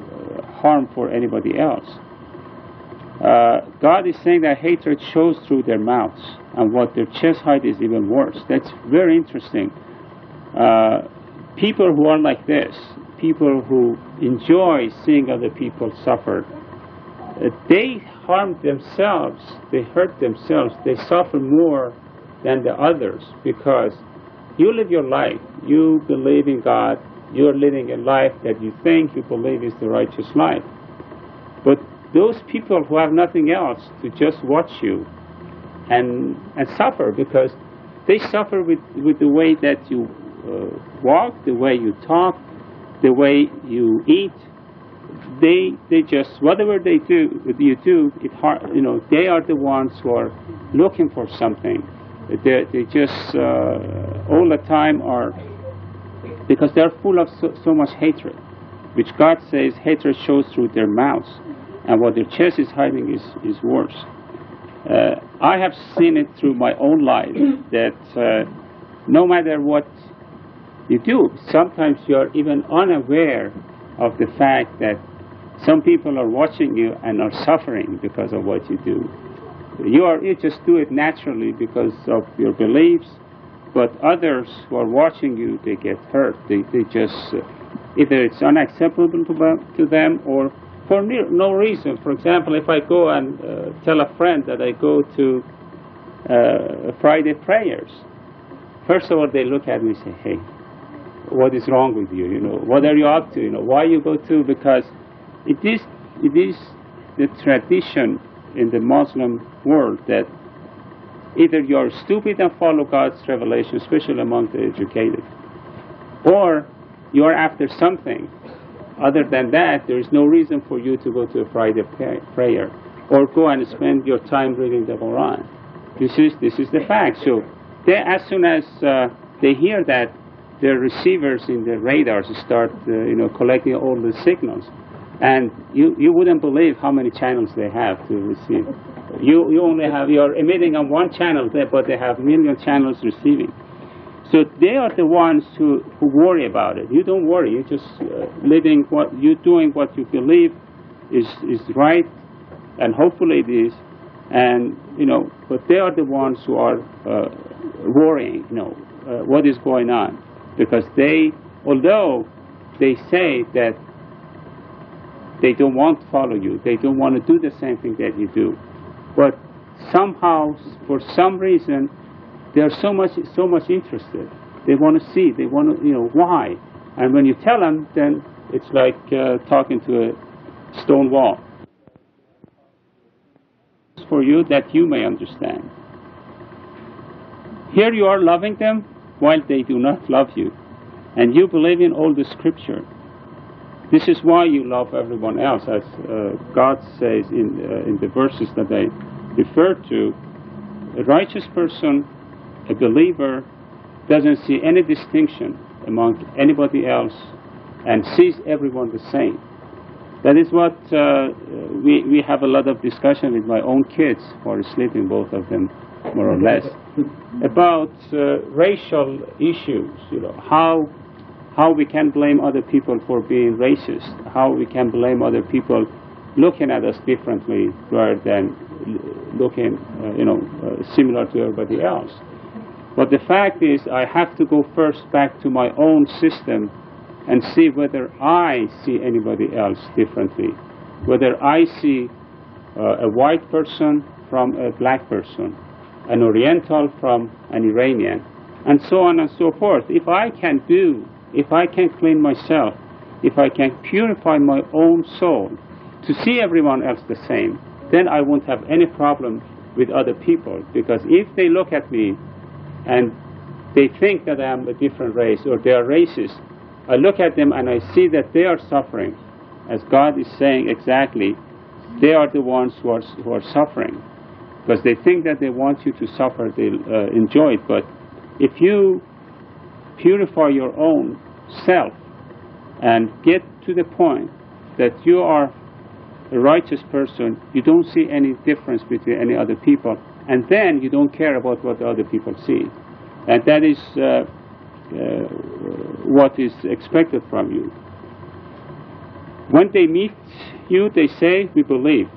harm for anybody else. God is saying that hatred shows through their mouths, and what their chest hide is even worse. That's very interesting. People who are like this, people who enjoy seeing other people suffer, they harm themselves, they hurt themselves, they suffer more than the others, because you live your life, you believe in God, you're living a life that you think, you believe is the righteous life. But those people who have nothing else to just watch you and suffer, because they suffer with the way that you walk, the way you talk, the way you eat. They just, whatever they do, it hard, they are the ones who are looking for something. They just all the time are, because they're full of so much hatred, which God says hatred shows through their mouths, and what their chest is hiding is worse. I have seen it through my own life that no matter what you do, sometimes you are even unaware of the fact that some people are watching you and are suffering because of what you do. You just do it naturally because of your beliefs, but others who are watching you, they get hurt. They just, either it's unacceptable to them or for no reason. For example, if I go and tell a friend that I go to Friday prayers, first of all, they look at me and say, hey, what is wrong with you? You know, what are you up to? You know, why you go to? Because it is the tradition in the Muslim world that either you are stupid and follow God's revelation, especially among the educated, or you are after something. Other than that, there is no reason for you to go to a Friday prayer or go and spend your time reading the Quran. This is the fact. So they, as soon as they hear that, their receivers in the radars start collecting all the signals, and you wouldn't believe how many channels they have to receive. You're emitting on one channel there, but they have million channels receiving. So they are the ones who worry about it. You don't worry. You're just doing what you believe is right, and hopefully it is. And but they are the ones who are worrying. What is going on, because although they say that they don't want to follow you, they don't want to do the same thing that you do, but somehow, for some reason, they are so much interested. They want to see. They want to, why. And when you tell them, then it's like talking to a stone wall. It's for you that you may understand. Here you are loving them while they do not love you, and you believe in all the scripture. This is why you love everyone else, as God says in the verses that I referred to. A righteous person, a believer, doesn't see any distinction among anybody else and sees everyone the same. That is what we have a lot of discussion with my own kids, who are sleeping, both of them, more or less, about racial issues. How we can blame other people for being racist, how we can blame other people looking at us differently rather than looking, similar to everybody else. But the fact is, I have to go first back to my own system and see whether I see anybody else differently, whether I see a white person from a black person, an Oriental from an Iranian, and so on and so forth. If I can clean myself, if I can purify my own soul to see everyone else the same, then I won't have any problem with other people. Because if they look at me and they think that I am a different race or they are racist, I look at them and I see that they are suffering. As God is saying exactly, they are the ones who are suffering. Because they think that they want you to suffer, they'll enjoy it. But if you purify your own self and get to the point that you are a righteous person, you don't see any difference between any other people, and then you don't care about what the other people see. And that is what is expected from you. When they meet you, they say, we believe.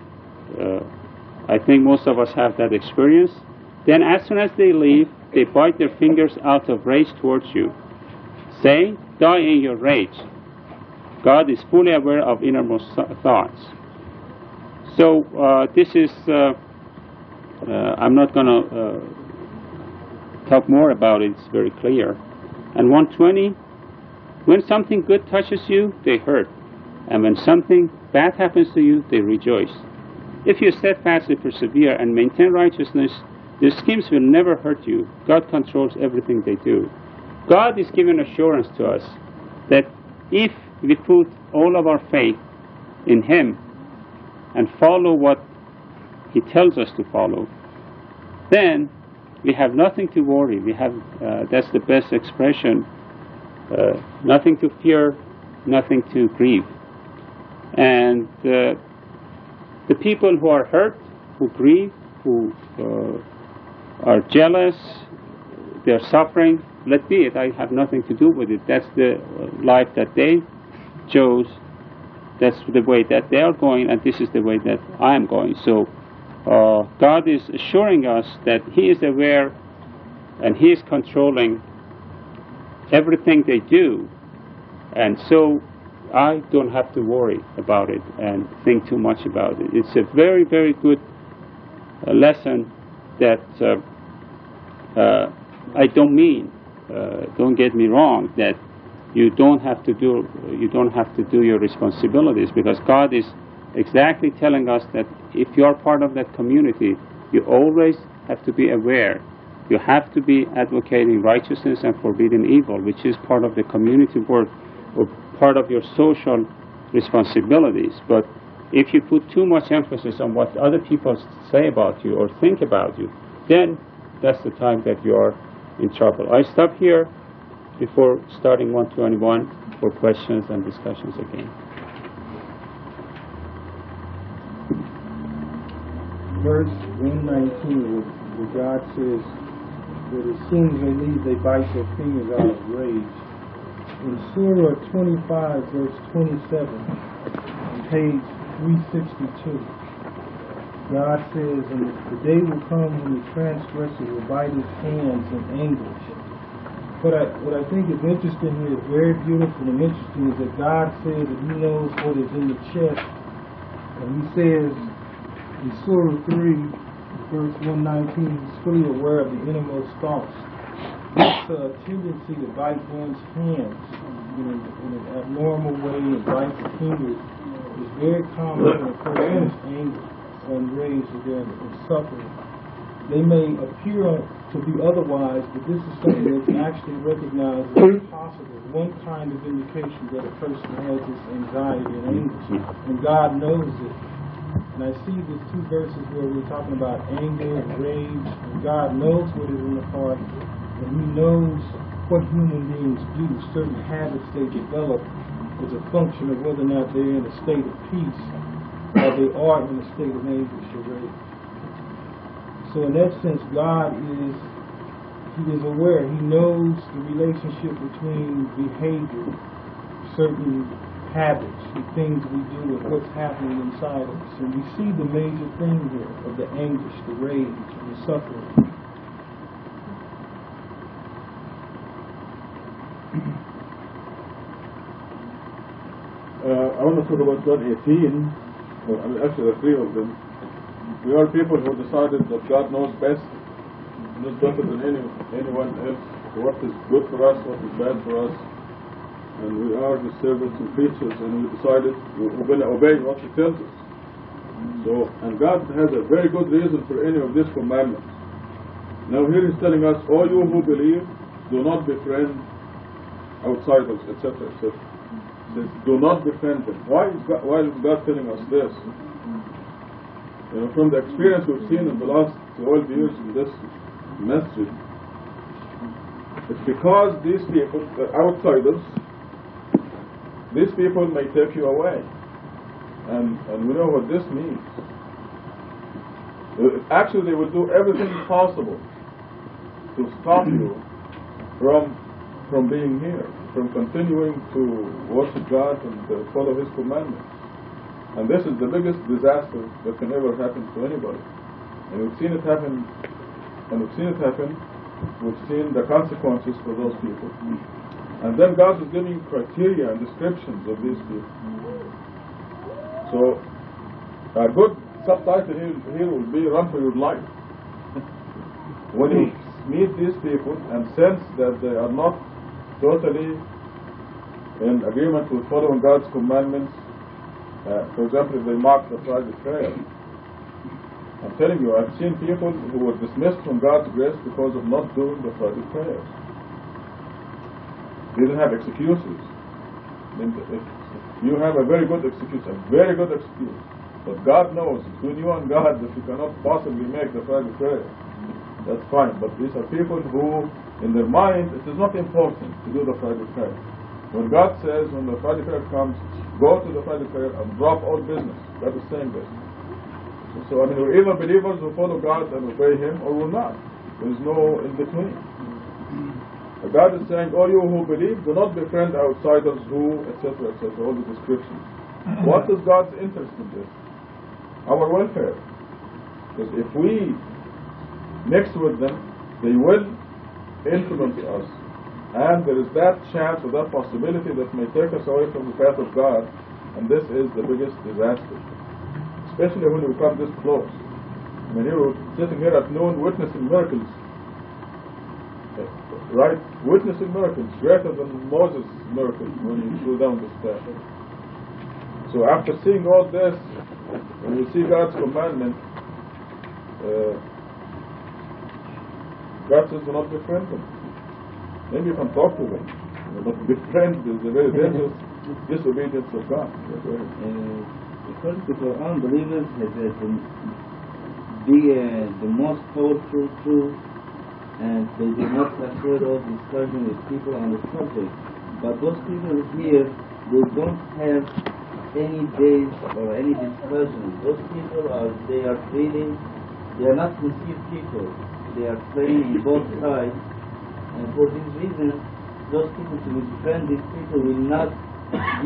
I think most of us have that experience. Then as soon as they leave, they bite their fingers out of rage towards you. Say, die in your rage. God is fully aware of innermost thoughts. So this is, I'm not going to talk more about it, it's very clear. And 120, when something good touches you, they hurt. And when something bad happens to you, they rejoice. If you steadfastly persevere and maintain righteousness, their schemes will never hurt you. God controls everything they do. God is giving assurance to us that if we put all of our faith in Him and follow what He tells us to follow, then we have nothing to worry. We have, that's the best expression, nothing to fear, nothing to grieve. And the people who are hurt, who grieve, who are jealous, they're suffering, let be it. I have nothing to do with it. That's the life that they chose. That's the way that they are going, and this is the way that I am going. So God is assuring us that He is aware and He is controlling everything they do, and so I don't have to worry about it and think too much about it. It's a very, very good lesson that I don't mean, don't get me wrong, that you don't have to do your responsibilities, because God is exactly telling us that if you are part of that community, you always have to be aware. You have to be advocating righteousness and forbidding evil, which is part of the community work or part of your social responsibilities. But if you put too much emphasis on what other people say about you or think about you, then that's the time that you are in trouble. I stop here before starting 121 for questions and discussions again. Verse 119, where God says that as soon as they leave, they bite their fingers out of rage. In Surah 25, verse 27, on page 362, God says, and the day will come when the transgressor will bite his hands in anguish. What I think is interesting here, very beautiful and interesting, is that God says that He knows what is in the chest. And He says in Surah 3, verse 119, He's fully aware of the innermost thoughts. This tendency to bite one's hands in an abnormal way and bite the fingers is very common when a person is angry or enraged or suffering. They may appear to be otherwise, but this is something that's actually recognized as possible. One kind of indication that a person has this anxiety and anguish, and God knows it. And I see these two verses where we're talking about anger and rage, and God knows what is in the heart, and He knows what human beings do. Certain habits they develop as a function of whether or not they're in a state of peace or they are in a state of anguish or rage. So in that sense, God is aware. He knows the relationship between behavior, certain habits, the things we do, and what's happening inside of us. And we see the major thing here of the anguish, the rage, and the suffering. I want to talk about 118, actually the three of them. We are people who decided that God knows best, knows better than anyone else, what is good for us, what is bad for us. And we are His servants and creatures, and we decided we're going to obey what He tells us. So, and God has a very good reason for any of these commandments. Now here He's telling us, all you who believe, do not befriend outsiders, etc., etc. He says, do not befriend them. Why is God telling us this? You know, from the experience we've seen in the last 12 years in this message, it's because these people, the outsiders, these people may take you away. And we know what this means. Actually, they will do everything possible to stop you from being here, from continuing to worship God and follow His commandments. And this is the biggest disaster that can ever happen to anybody. And we've seen it happen, we've seen the consequences for those people. And then God is giving criteria and descriptions of these people. So, a good subtitle here will be run for your life. When you meet these people and sense that they are not totally in agreement with following God's commandments, for example, if they mock the Friday prayer, I'm telling you, I've seen people who were dismissed from God's grace because of not doing the Friday prayers. They didn't have excuses. You have a very good excuse, but God knows between you and God that you cannot possibly make the Friday prayer. That's fine, but these are people who, in their mind, it is not important to do the Friday prayer. When God says, when the Friday prayer comes, go to the Friday prayer and drop all business. God is saying this. So I mean, we're either believers who follow God and obey Him, or we're not. There is no in between. God is saying, all you who believe, do not befriend outsiders who, etc., etc., all the descriptions. What is God's interest in this? Our welfare. Because if we mix with them, they will influence us. And there is that chance or that possibility that may take us away from the path of God, and this is the biggest disaster. Especially when we come this close. I mean, you're sitting here at noon witnessing miracles. Right? Witnessing miracles greater than Moses' miracle when he threw down the staff. So after seeing all this, when you see God's commandment, God says do not befriend them. Maybe you can talk to them, but befriend is a very dangerous disobedience of God. According to the unbelievers, the most powerful tool, and they do not afford of discussion with people on the subject. But those people here, they don't have any days or any discussions. Those people they are feeling, they are not sincere people. They are playing both sides. And for this reason, those people to befriend these people will not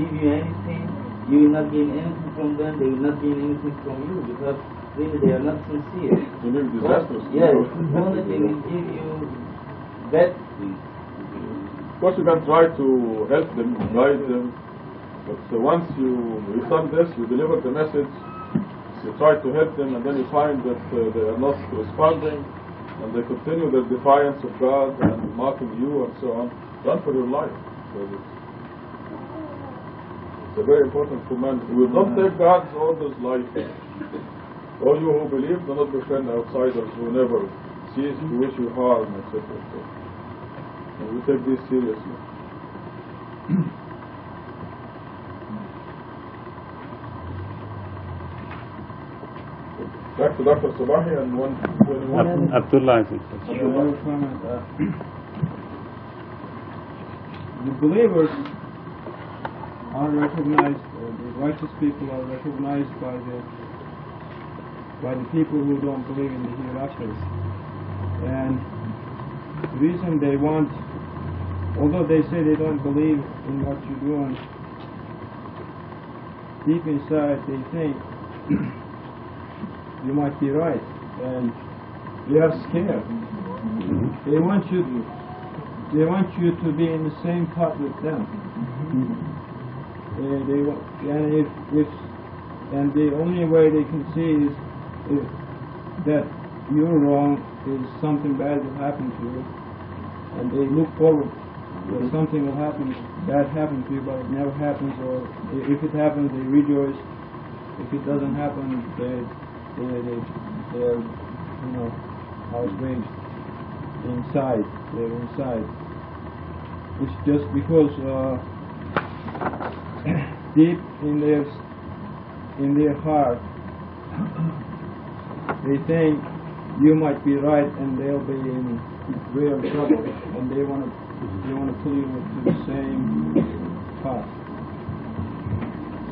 give you anything. You will not gain anything from them. They will not gain anything from you because really they are not sincere. Yes, only they will give you bad things. Of course, you can try to help them, guide them. But once you've done this, you deliver the message, you try to help them, and then you find that they are not responding, and they continue their defiance of God and mocking you and so on. Run for your life. It's a very important command. We don't take God's orders lightly. All you who believe, do not befriend outsiders who never cease to wish you harm, etc. And we take this seriously. Back to Dr. Sabahi and 121. Abdullah. The believers are recognized, the righteous people are recognized by the people who don't believe in the hereafter. And the reason they want, although they say they don't believe in what you're doing, deep inside they think you might be right, and they are scared. They want you to be in the same pot with them. And the only way they can see is that you're wrong, is something bad will happen to you, and they look forward that something will happen, bad happen to you, but it never happens, or if it happens, they rejoice. If it doesn't happen, they're outraged inside. They're inside. It's just because deep in their heart they think you might be right and they'll be in real trouble, and they want to pull you into the same path,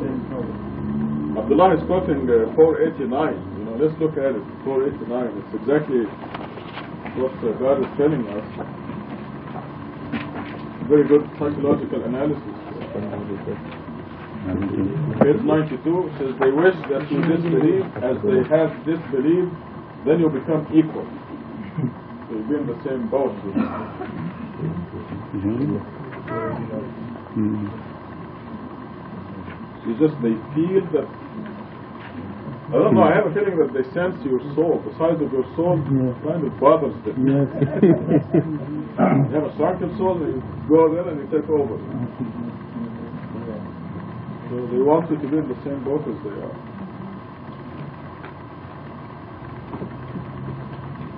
same trouble. Abdullah is quoting 489. Let's look at it. 489. It's exactly what God is telling us. Very good psychological analysis. Page 92 says, they wish that you disbelieve as they have disbelieved, then you become equal. So you'll be in the same boat. They feel that, I don't know, I have a feeling that they sense your soul. The size of your soul kind of bothers them. You have a shrunken soul, you go there and you take over. So they want you to be in the same boat as they are.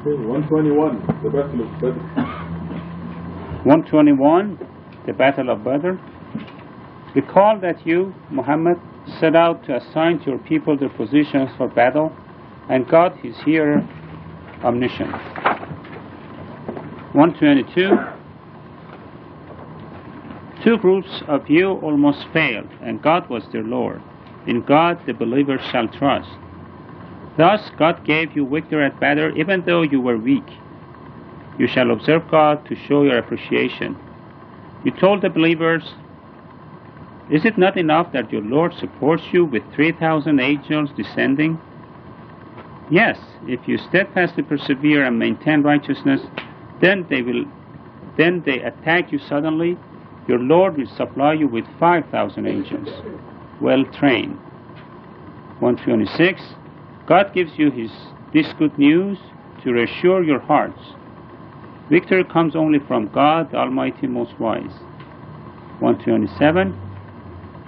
Okay, 121, the Battle of Badr. 121, the Battle of Badr. Recall that you, Muhammad, set out to assign to your people their positions for battle, and God is here, omniscient. 122. Two groups of you almost failed, and God was their Lord. In God the believers shall trust. Thus God gave you victory at Badr, even though you were weak. You shall observe God to show your appreciation. You told the believers, is it not enough that your Lord supports you with 3,000 angels descending? Yes, if you steadfastly persevere and maintain righteousness, then they will then they attack you suddenly, your Lord will supply you with 5,000 angels, well trained. 126. God gives you this good news to reassure your hearts. Victory comes only from God, the Almighty, Most Wise. 127.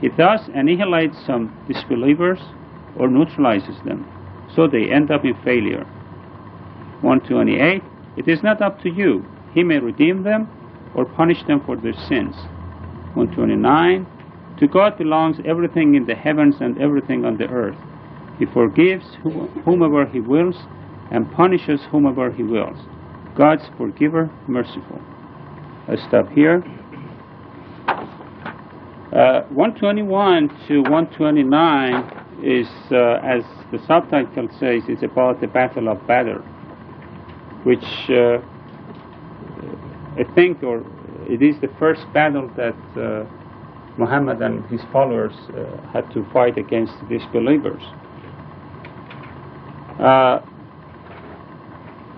He thus annihilates some disbelievers or neutralizes them, so they end up in failure. 128. It is not up to you. He may redeem them or punish them for their sins. 129. To God belongs everything in the heavens and everything on the earth. He forgives whomever He wills and punishes whomever He wills. God's forgiver, merciful. I stop here. 121 to 129 is, as the subtitle says, is about the Battle of Badr, which I think, or it is the first battle that Muhammad and his followers had to fight against the disbelievers.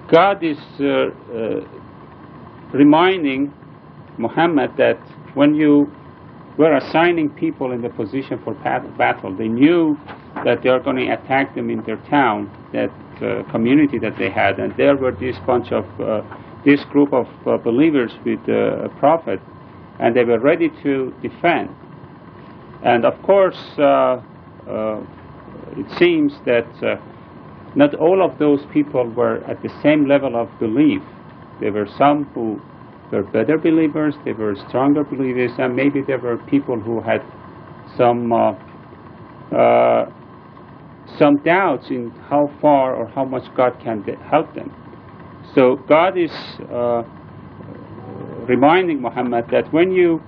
God is reminding Muhammad that when you were assigning people in the position for battle, they knew that they are going to attack them in their town, that community that they had, and there were this group of believers with a prophet, and they were ready to defend. And of course, it seems that not all of those people were at the same level of belief. There were some who were better believers, there were stronger believers, and maybe there were people who had some doubts in how far or how much God can help them. So God is reminding Muhammad that when you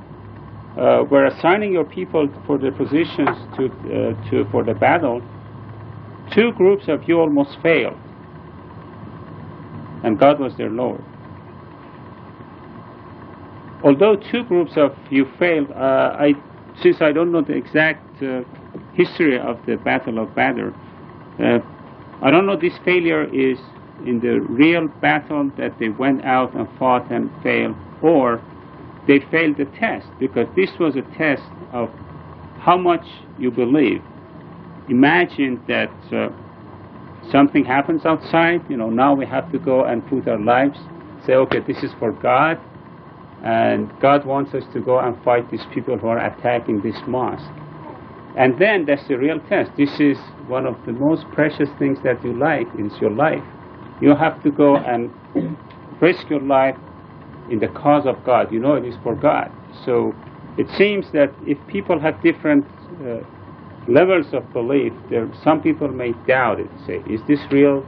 were assigning your people for the positions for the battle, two groups of you almost failed, and God was their Lord. Although two groups of you failed, since I don't know the exact history of the Battle of Badr, I don't know this failure is in the real battle that they went out and fought and failed, or they failed the test, because this was a test of how much you believe. Imagine that something happens outside, now we have to go and put our lives, say, okay, this is for God, and God wants us to go and fight these people who are attacking this mosque. And then that's the real test. This is one of the most precious things that you like, is your life. You have to go and risk your life in the cause of God. You know it is for God. So it seems that if people have different levels of belief, some people may doubt it, say, is this real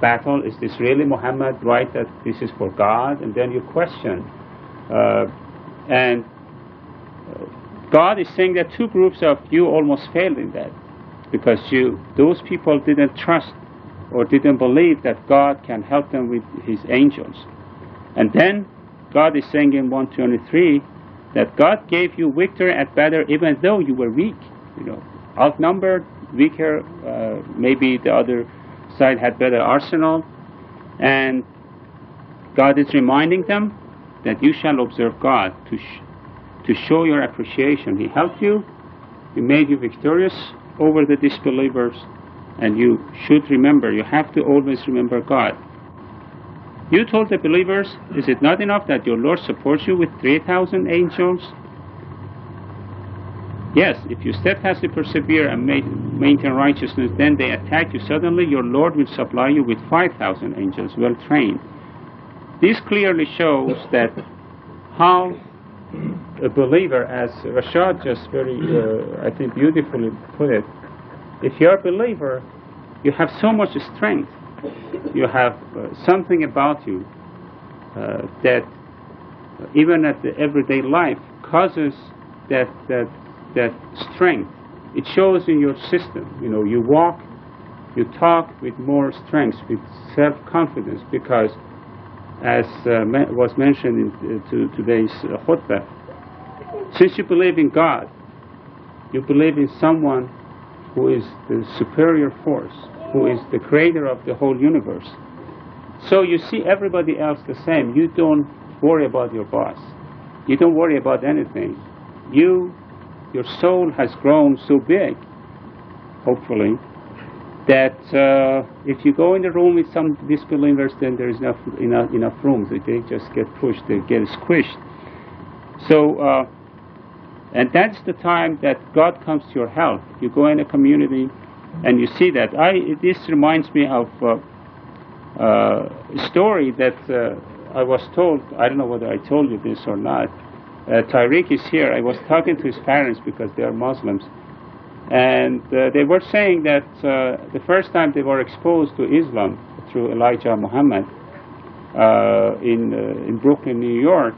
battle? Is this really Muhammad right that this is for God? And then you question. And God is saying that two groups of you almost failed in that, because those people didn't trust or didn't believe that God can help them with His angels. And then God is saying in 123 that God gave you victory at Badr even though you were weak, outnumbered, weaker, maybe the other side had better arsenal, and God is reminding them that you shall observe God to show your appreciation. He helped you, He made you victorious over the disbelievers, and you should remember, you have to always remember God. You told the believers, is it not enough that your Lord supports you with 3,000 angels? Yes, if you steadfastly persevere and maintain righteousness, then they attack you suddenly, your Lord will supply you with 5,000 angels, well trained. This clearly shows that how a believer, as Reşad just very, I think, beautifully put it, if you're a believer, you have so much strength. You have something about you that even at the everyday life causes that strength. It shows in your system. You walk, you talk with more strength, with self-confidence, because as was mentioned in today's khutbah, since you believe in God, you believe in someone who is the superior force, who is the creator of the whole universe. So you see everybody else the same. You don't worry about your boss. You don't worry about anything. Your soul has grown so big, hopefully, that if you go in the room with some disbelievers, then there is enough room. They just get pushed, they get squished. So, and that's the time that God comes to your help. You go in a community, and you see that. This reminds me of a story that I was told. I don't know whether I told you this or not. Tariq is here. I was talking to his parents because they are Muslims. And they were saying that the first time they were exposed to Islam through Elijah Muhammad in Brooklyn, New York,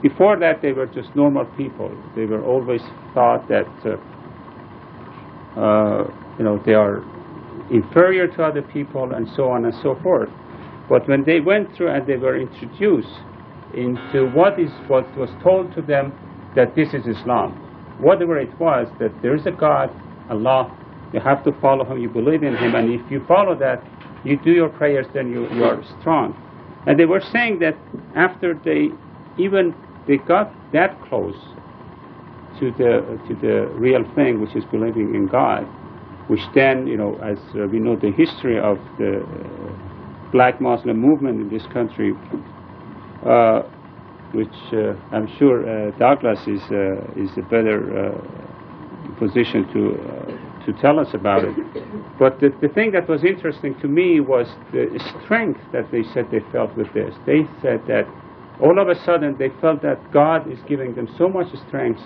before that they were just normal people. They were always thought that they are inferior to other people and so on and so forth. But when they went through and they were introduced into what was told to them, that this is Islam, whatever it was, that there is a God, Allah, you have to follow Him, you believe in Him, and if you follow that, you do your prayers, then you are strong. And they were saying that after they got that close to the real thing, which is believing in God, which then, as we know the history of the Black Muslim movement in this country, which I'm sure Douglas is a better position to tell us about it. But the thing that was interesting to me was the strength that they said they felt with this. They said that all of a sudden they felt that God is giving them so much strength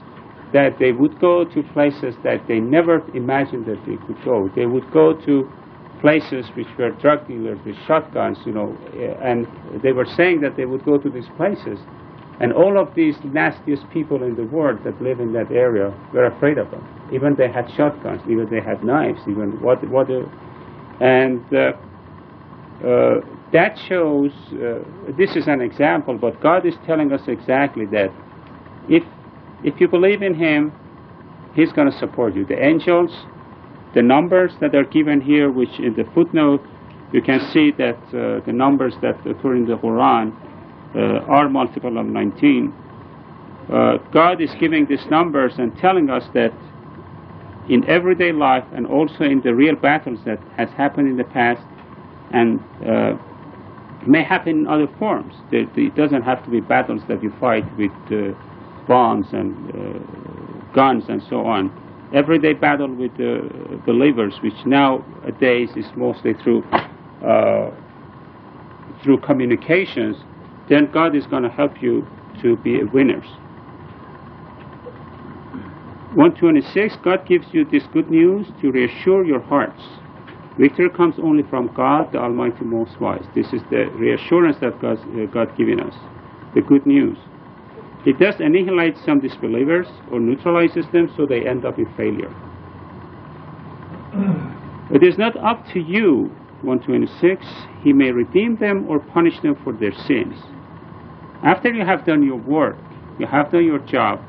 that they would go to places that they never imagined that they could go. They would go to places which were drug dealers with shotguns, and they were saying that they would go to these places, and all of these nastiest people in the world that live in that area were afraid of them. Even they had shotguns, even they had knives, even and that shows, this is an example, but God is telling us exactly that if you believe in Him, He's going to support you. The angels, the numbers that are given here, which in the footnote, you can see that the numbers that occur in the Quran are multiple of 19. God is giving these numbers and telling us that in everyday life and also in the real battles that has happened in the past and may happen in other forms. It doesn't have to be battles that you fight with bombs and guns and so on. Everyday battle with believers, which nowadays is mostly through communications, then God is going to help you to be winners. 126, God gives you this good news to reassure your hearts. Victory comes only from God, the Almighty Most Wise. This is the reassurance that God given us, the good news. It does annihilate some disbelievers or neutralizes them so they end up in failure. It is not up to you, 126, He may redeem them or punish them for their sins. After you have done your work, you have done your job,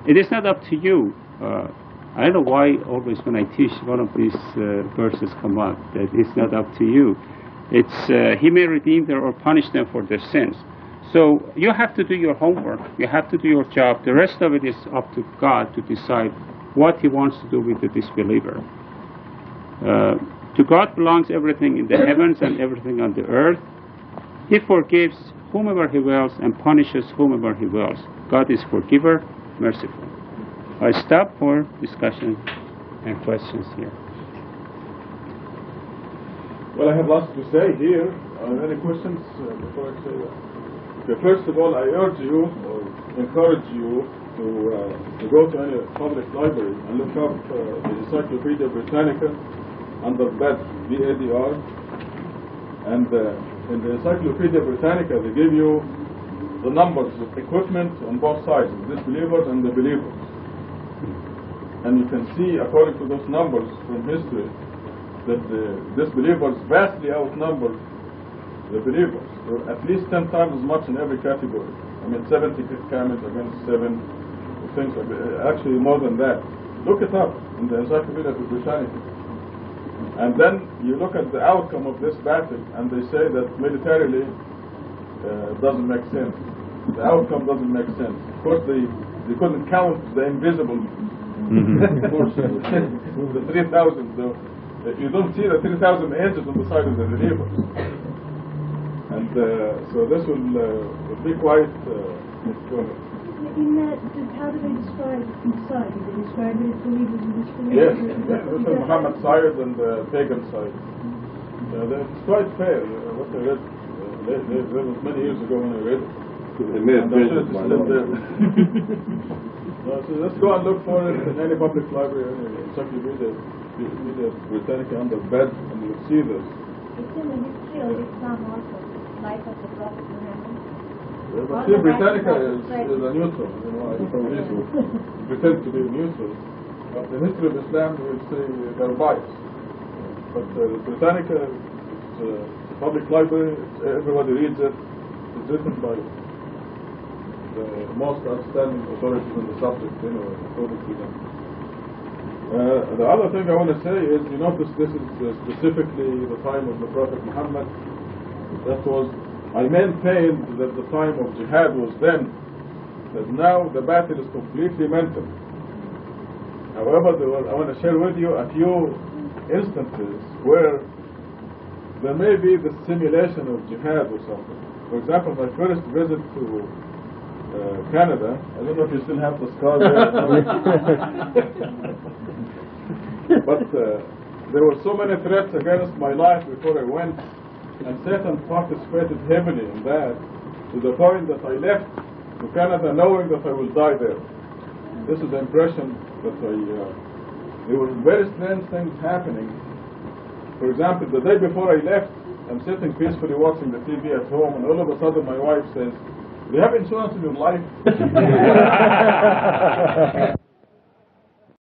it is not up to you. I don't know why always when I teach one of these verses come up, that it's not up to you. It's He may redeem them or punish them for their sins. So you have to do your homework, you have to do your job. The rest of it is up to God to decide what He wants to do with the disbeliever. To God belongs everything in the heavens and everything on the earth. He forgives whomever He wills and punishes whomever He wills. God is forgiver, merciful. I stop for discussion and questions here. Well, I have lots to say here. Any questions before I say that? Okay, first of all, I urge you or encourage you to go to any public library and look up the Encyclopedia Britannica under Badr, B-A-D-R. And in the Encyclopedia Britannica, they give you the numbers of equipment on both sides, the disbelievers and the believers. And you can see, according to those numbers from history, that the disbelievers vastly outnumber the believers. There are at least 10 times as much in every category. I mean, 70 camels against 7, things like that. Actually more than that. Look it up in the Encyclopedia Britannica. And then you look at the outcome of this battle, and they say that militarily it doesn't make sense. The outcome doesn't make sense. Of course, they couldn't count the invisible forces, the 3,000. You don't see the 3,000 angels on the side of the believers. And so this will be quite important. In that, how do they describe each side? Do they describe it as believers and disbelievers? Yes, this is Muhammad's side and the pagan side. It's quite fair. What I read, there was many years ago when I read it. So let's go and look for it in any public library, any encyclopedia Britannica under bed, and you'll see this. It's in the history of Islam also, life of the Prophet Muhammad. But see, Britannica is a neutral, I pretend to be neutral. But the history of Islam, we would say they're biased. But Britannica is a public library, everybody reads it. It's written by the most outstanding authorities on the subject, according to them. The other thing I want to say is, you notice this is specifically the time of the Prophet Muhammad. I maintained that the time of jihad was then, that now the battle is completely mental. However, I want to share with you a few instances where there may be the simulation of jihad or something. For example, my first visit to Canada, I don't know if you still have the scar there. But there were so many threats against my life before I went, and Satan participated heavily in that, to the point that I left to Canada knowing that I will die there. This is the impression that there were very strange things happening. For example, the day before I left, I'm sitting peacefully watching the TV at home, and all of a sudden my wife says, "Do you have insurance in your life?"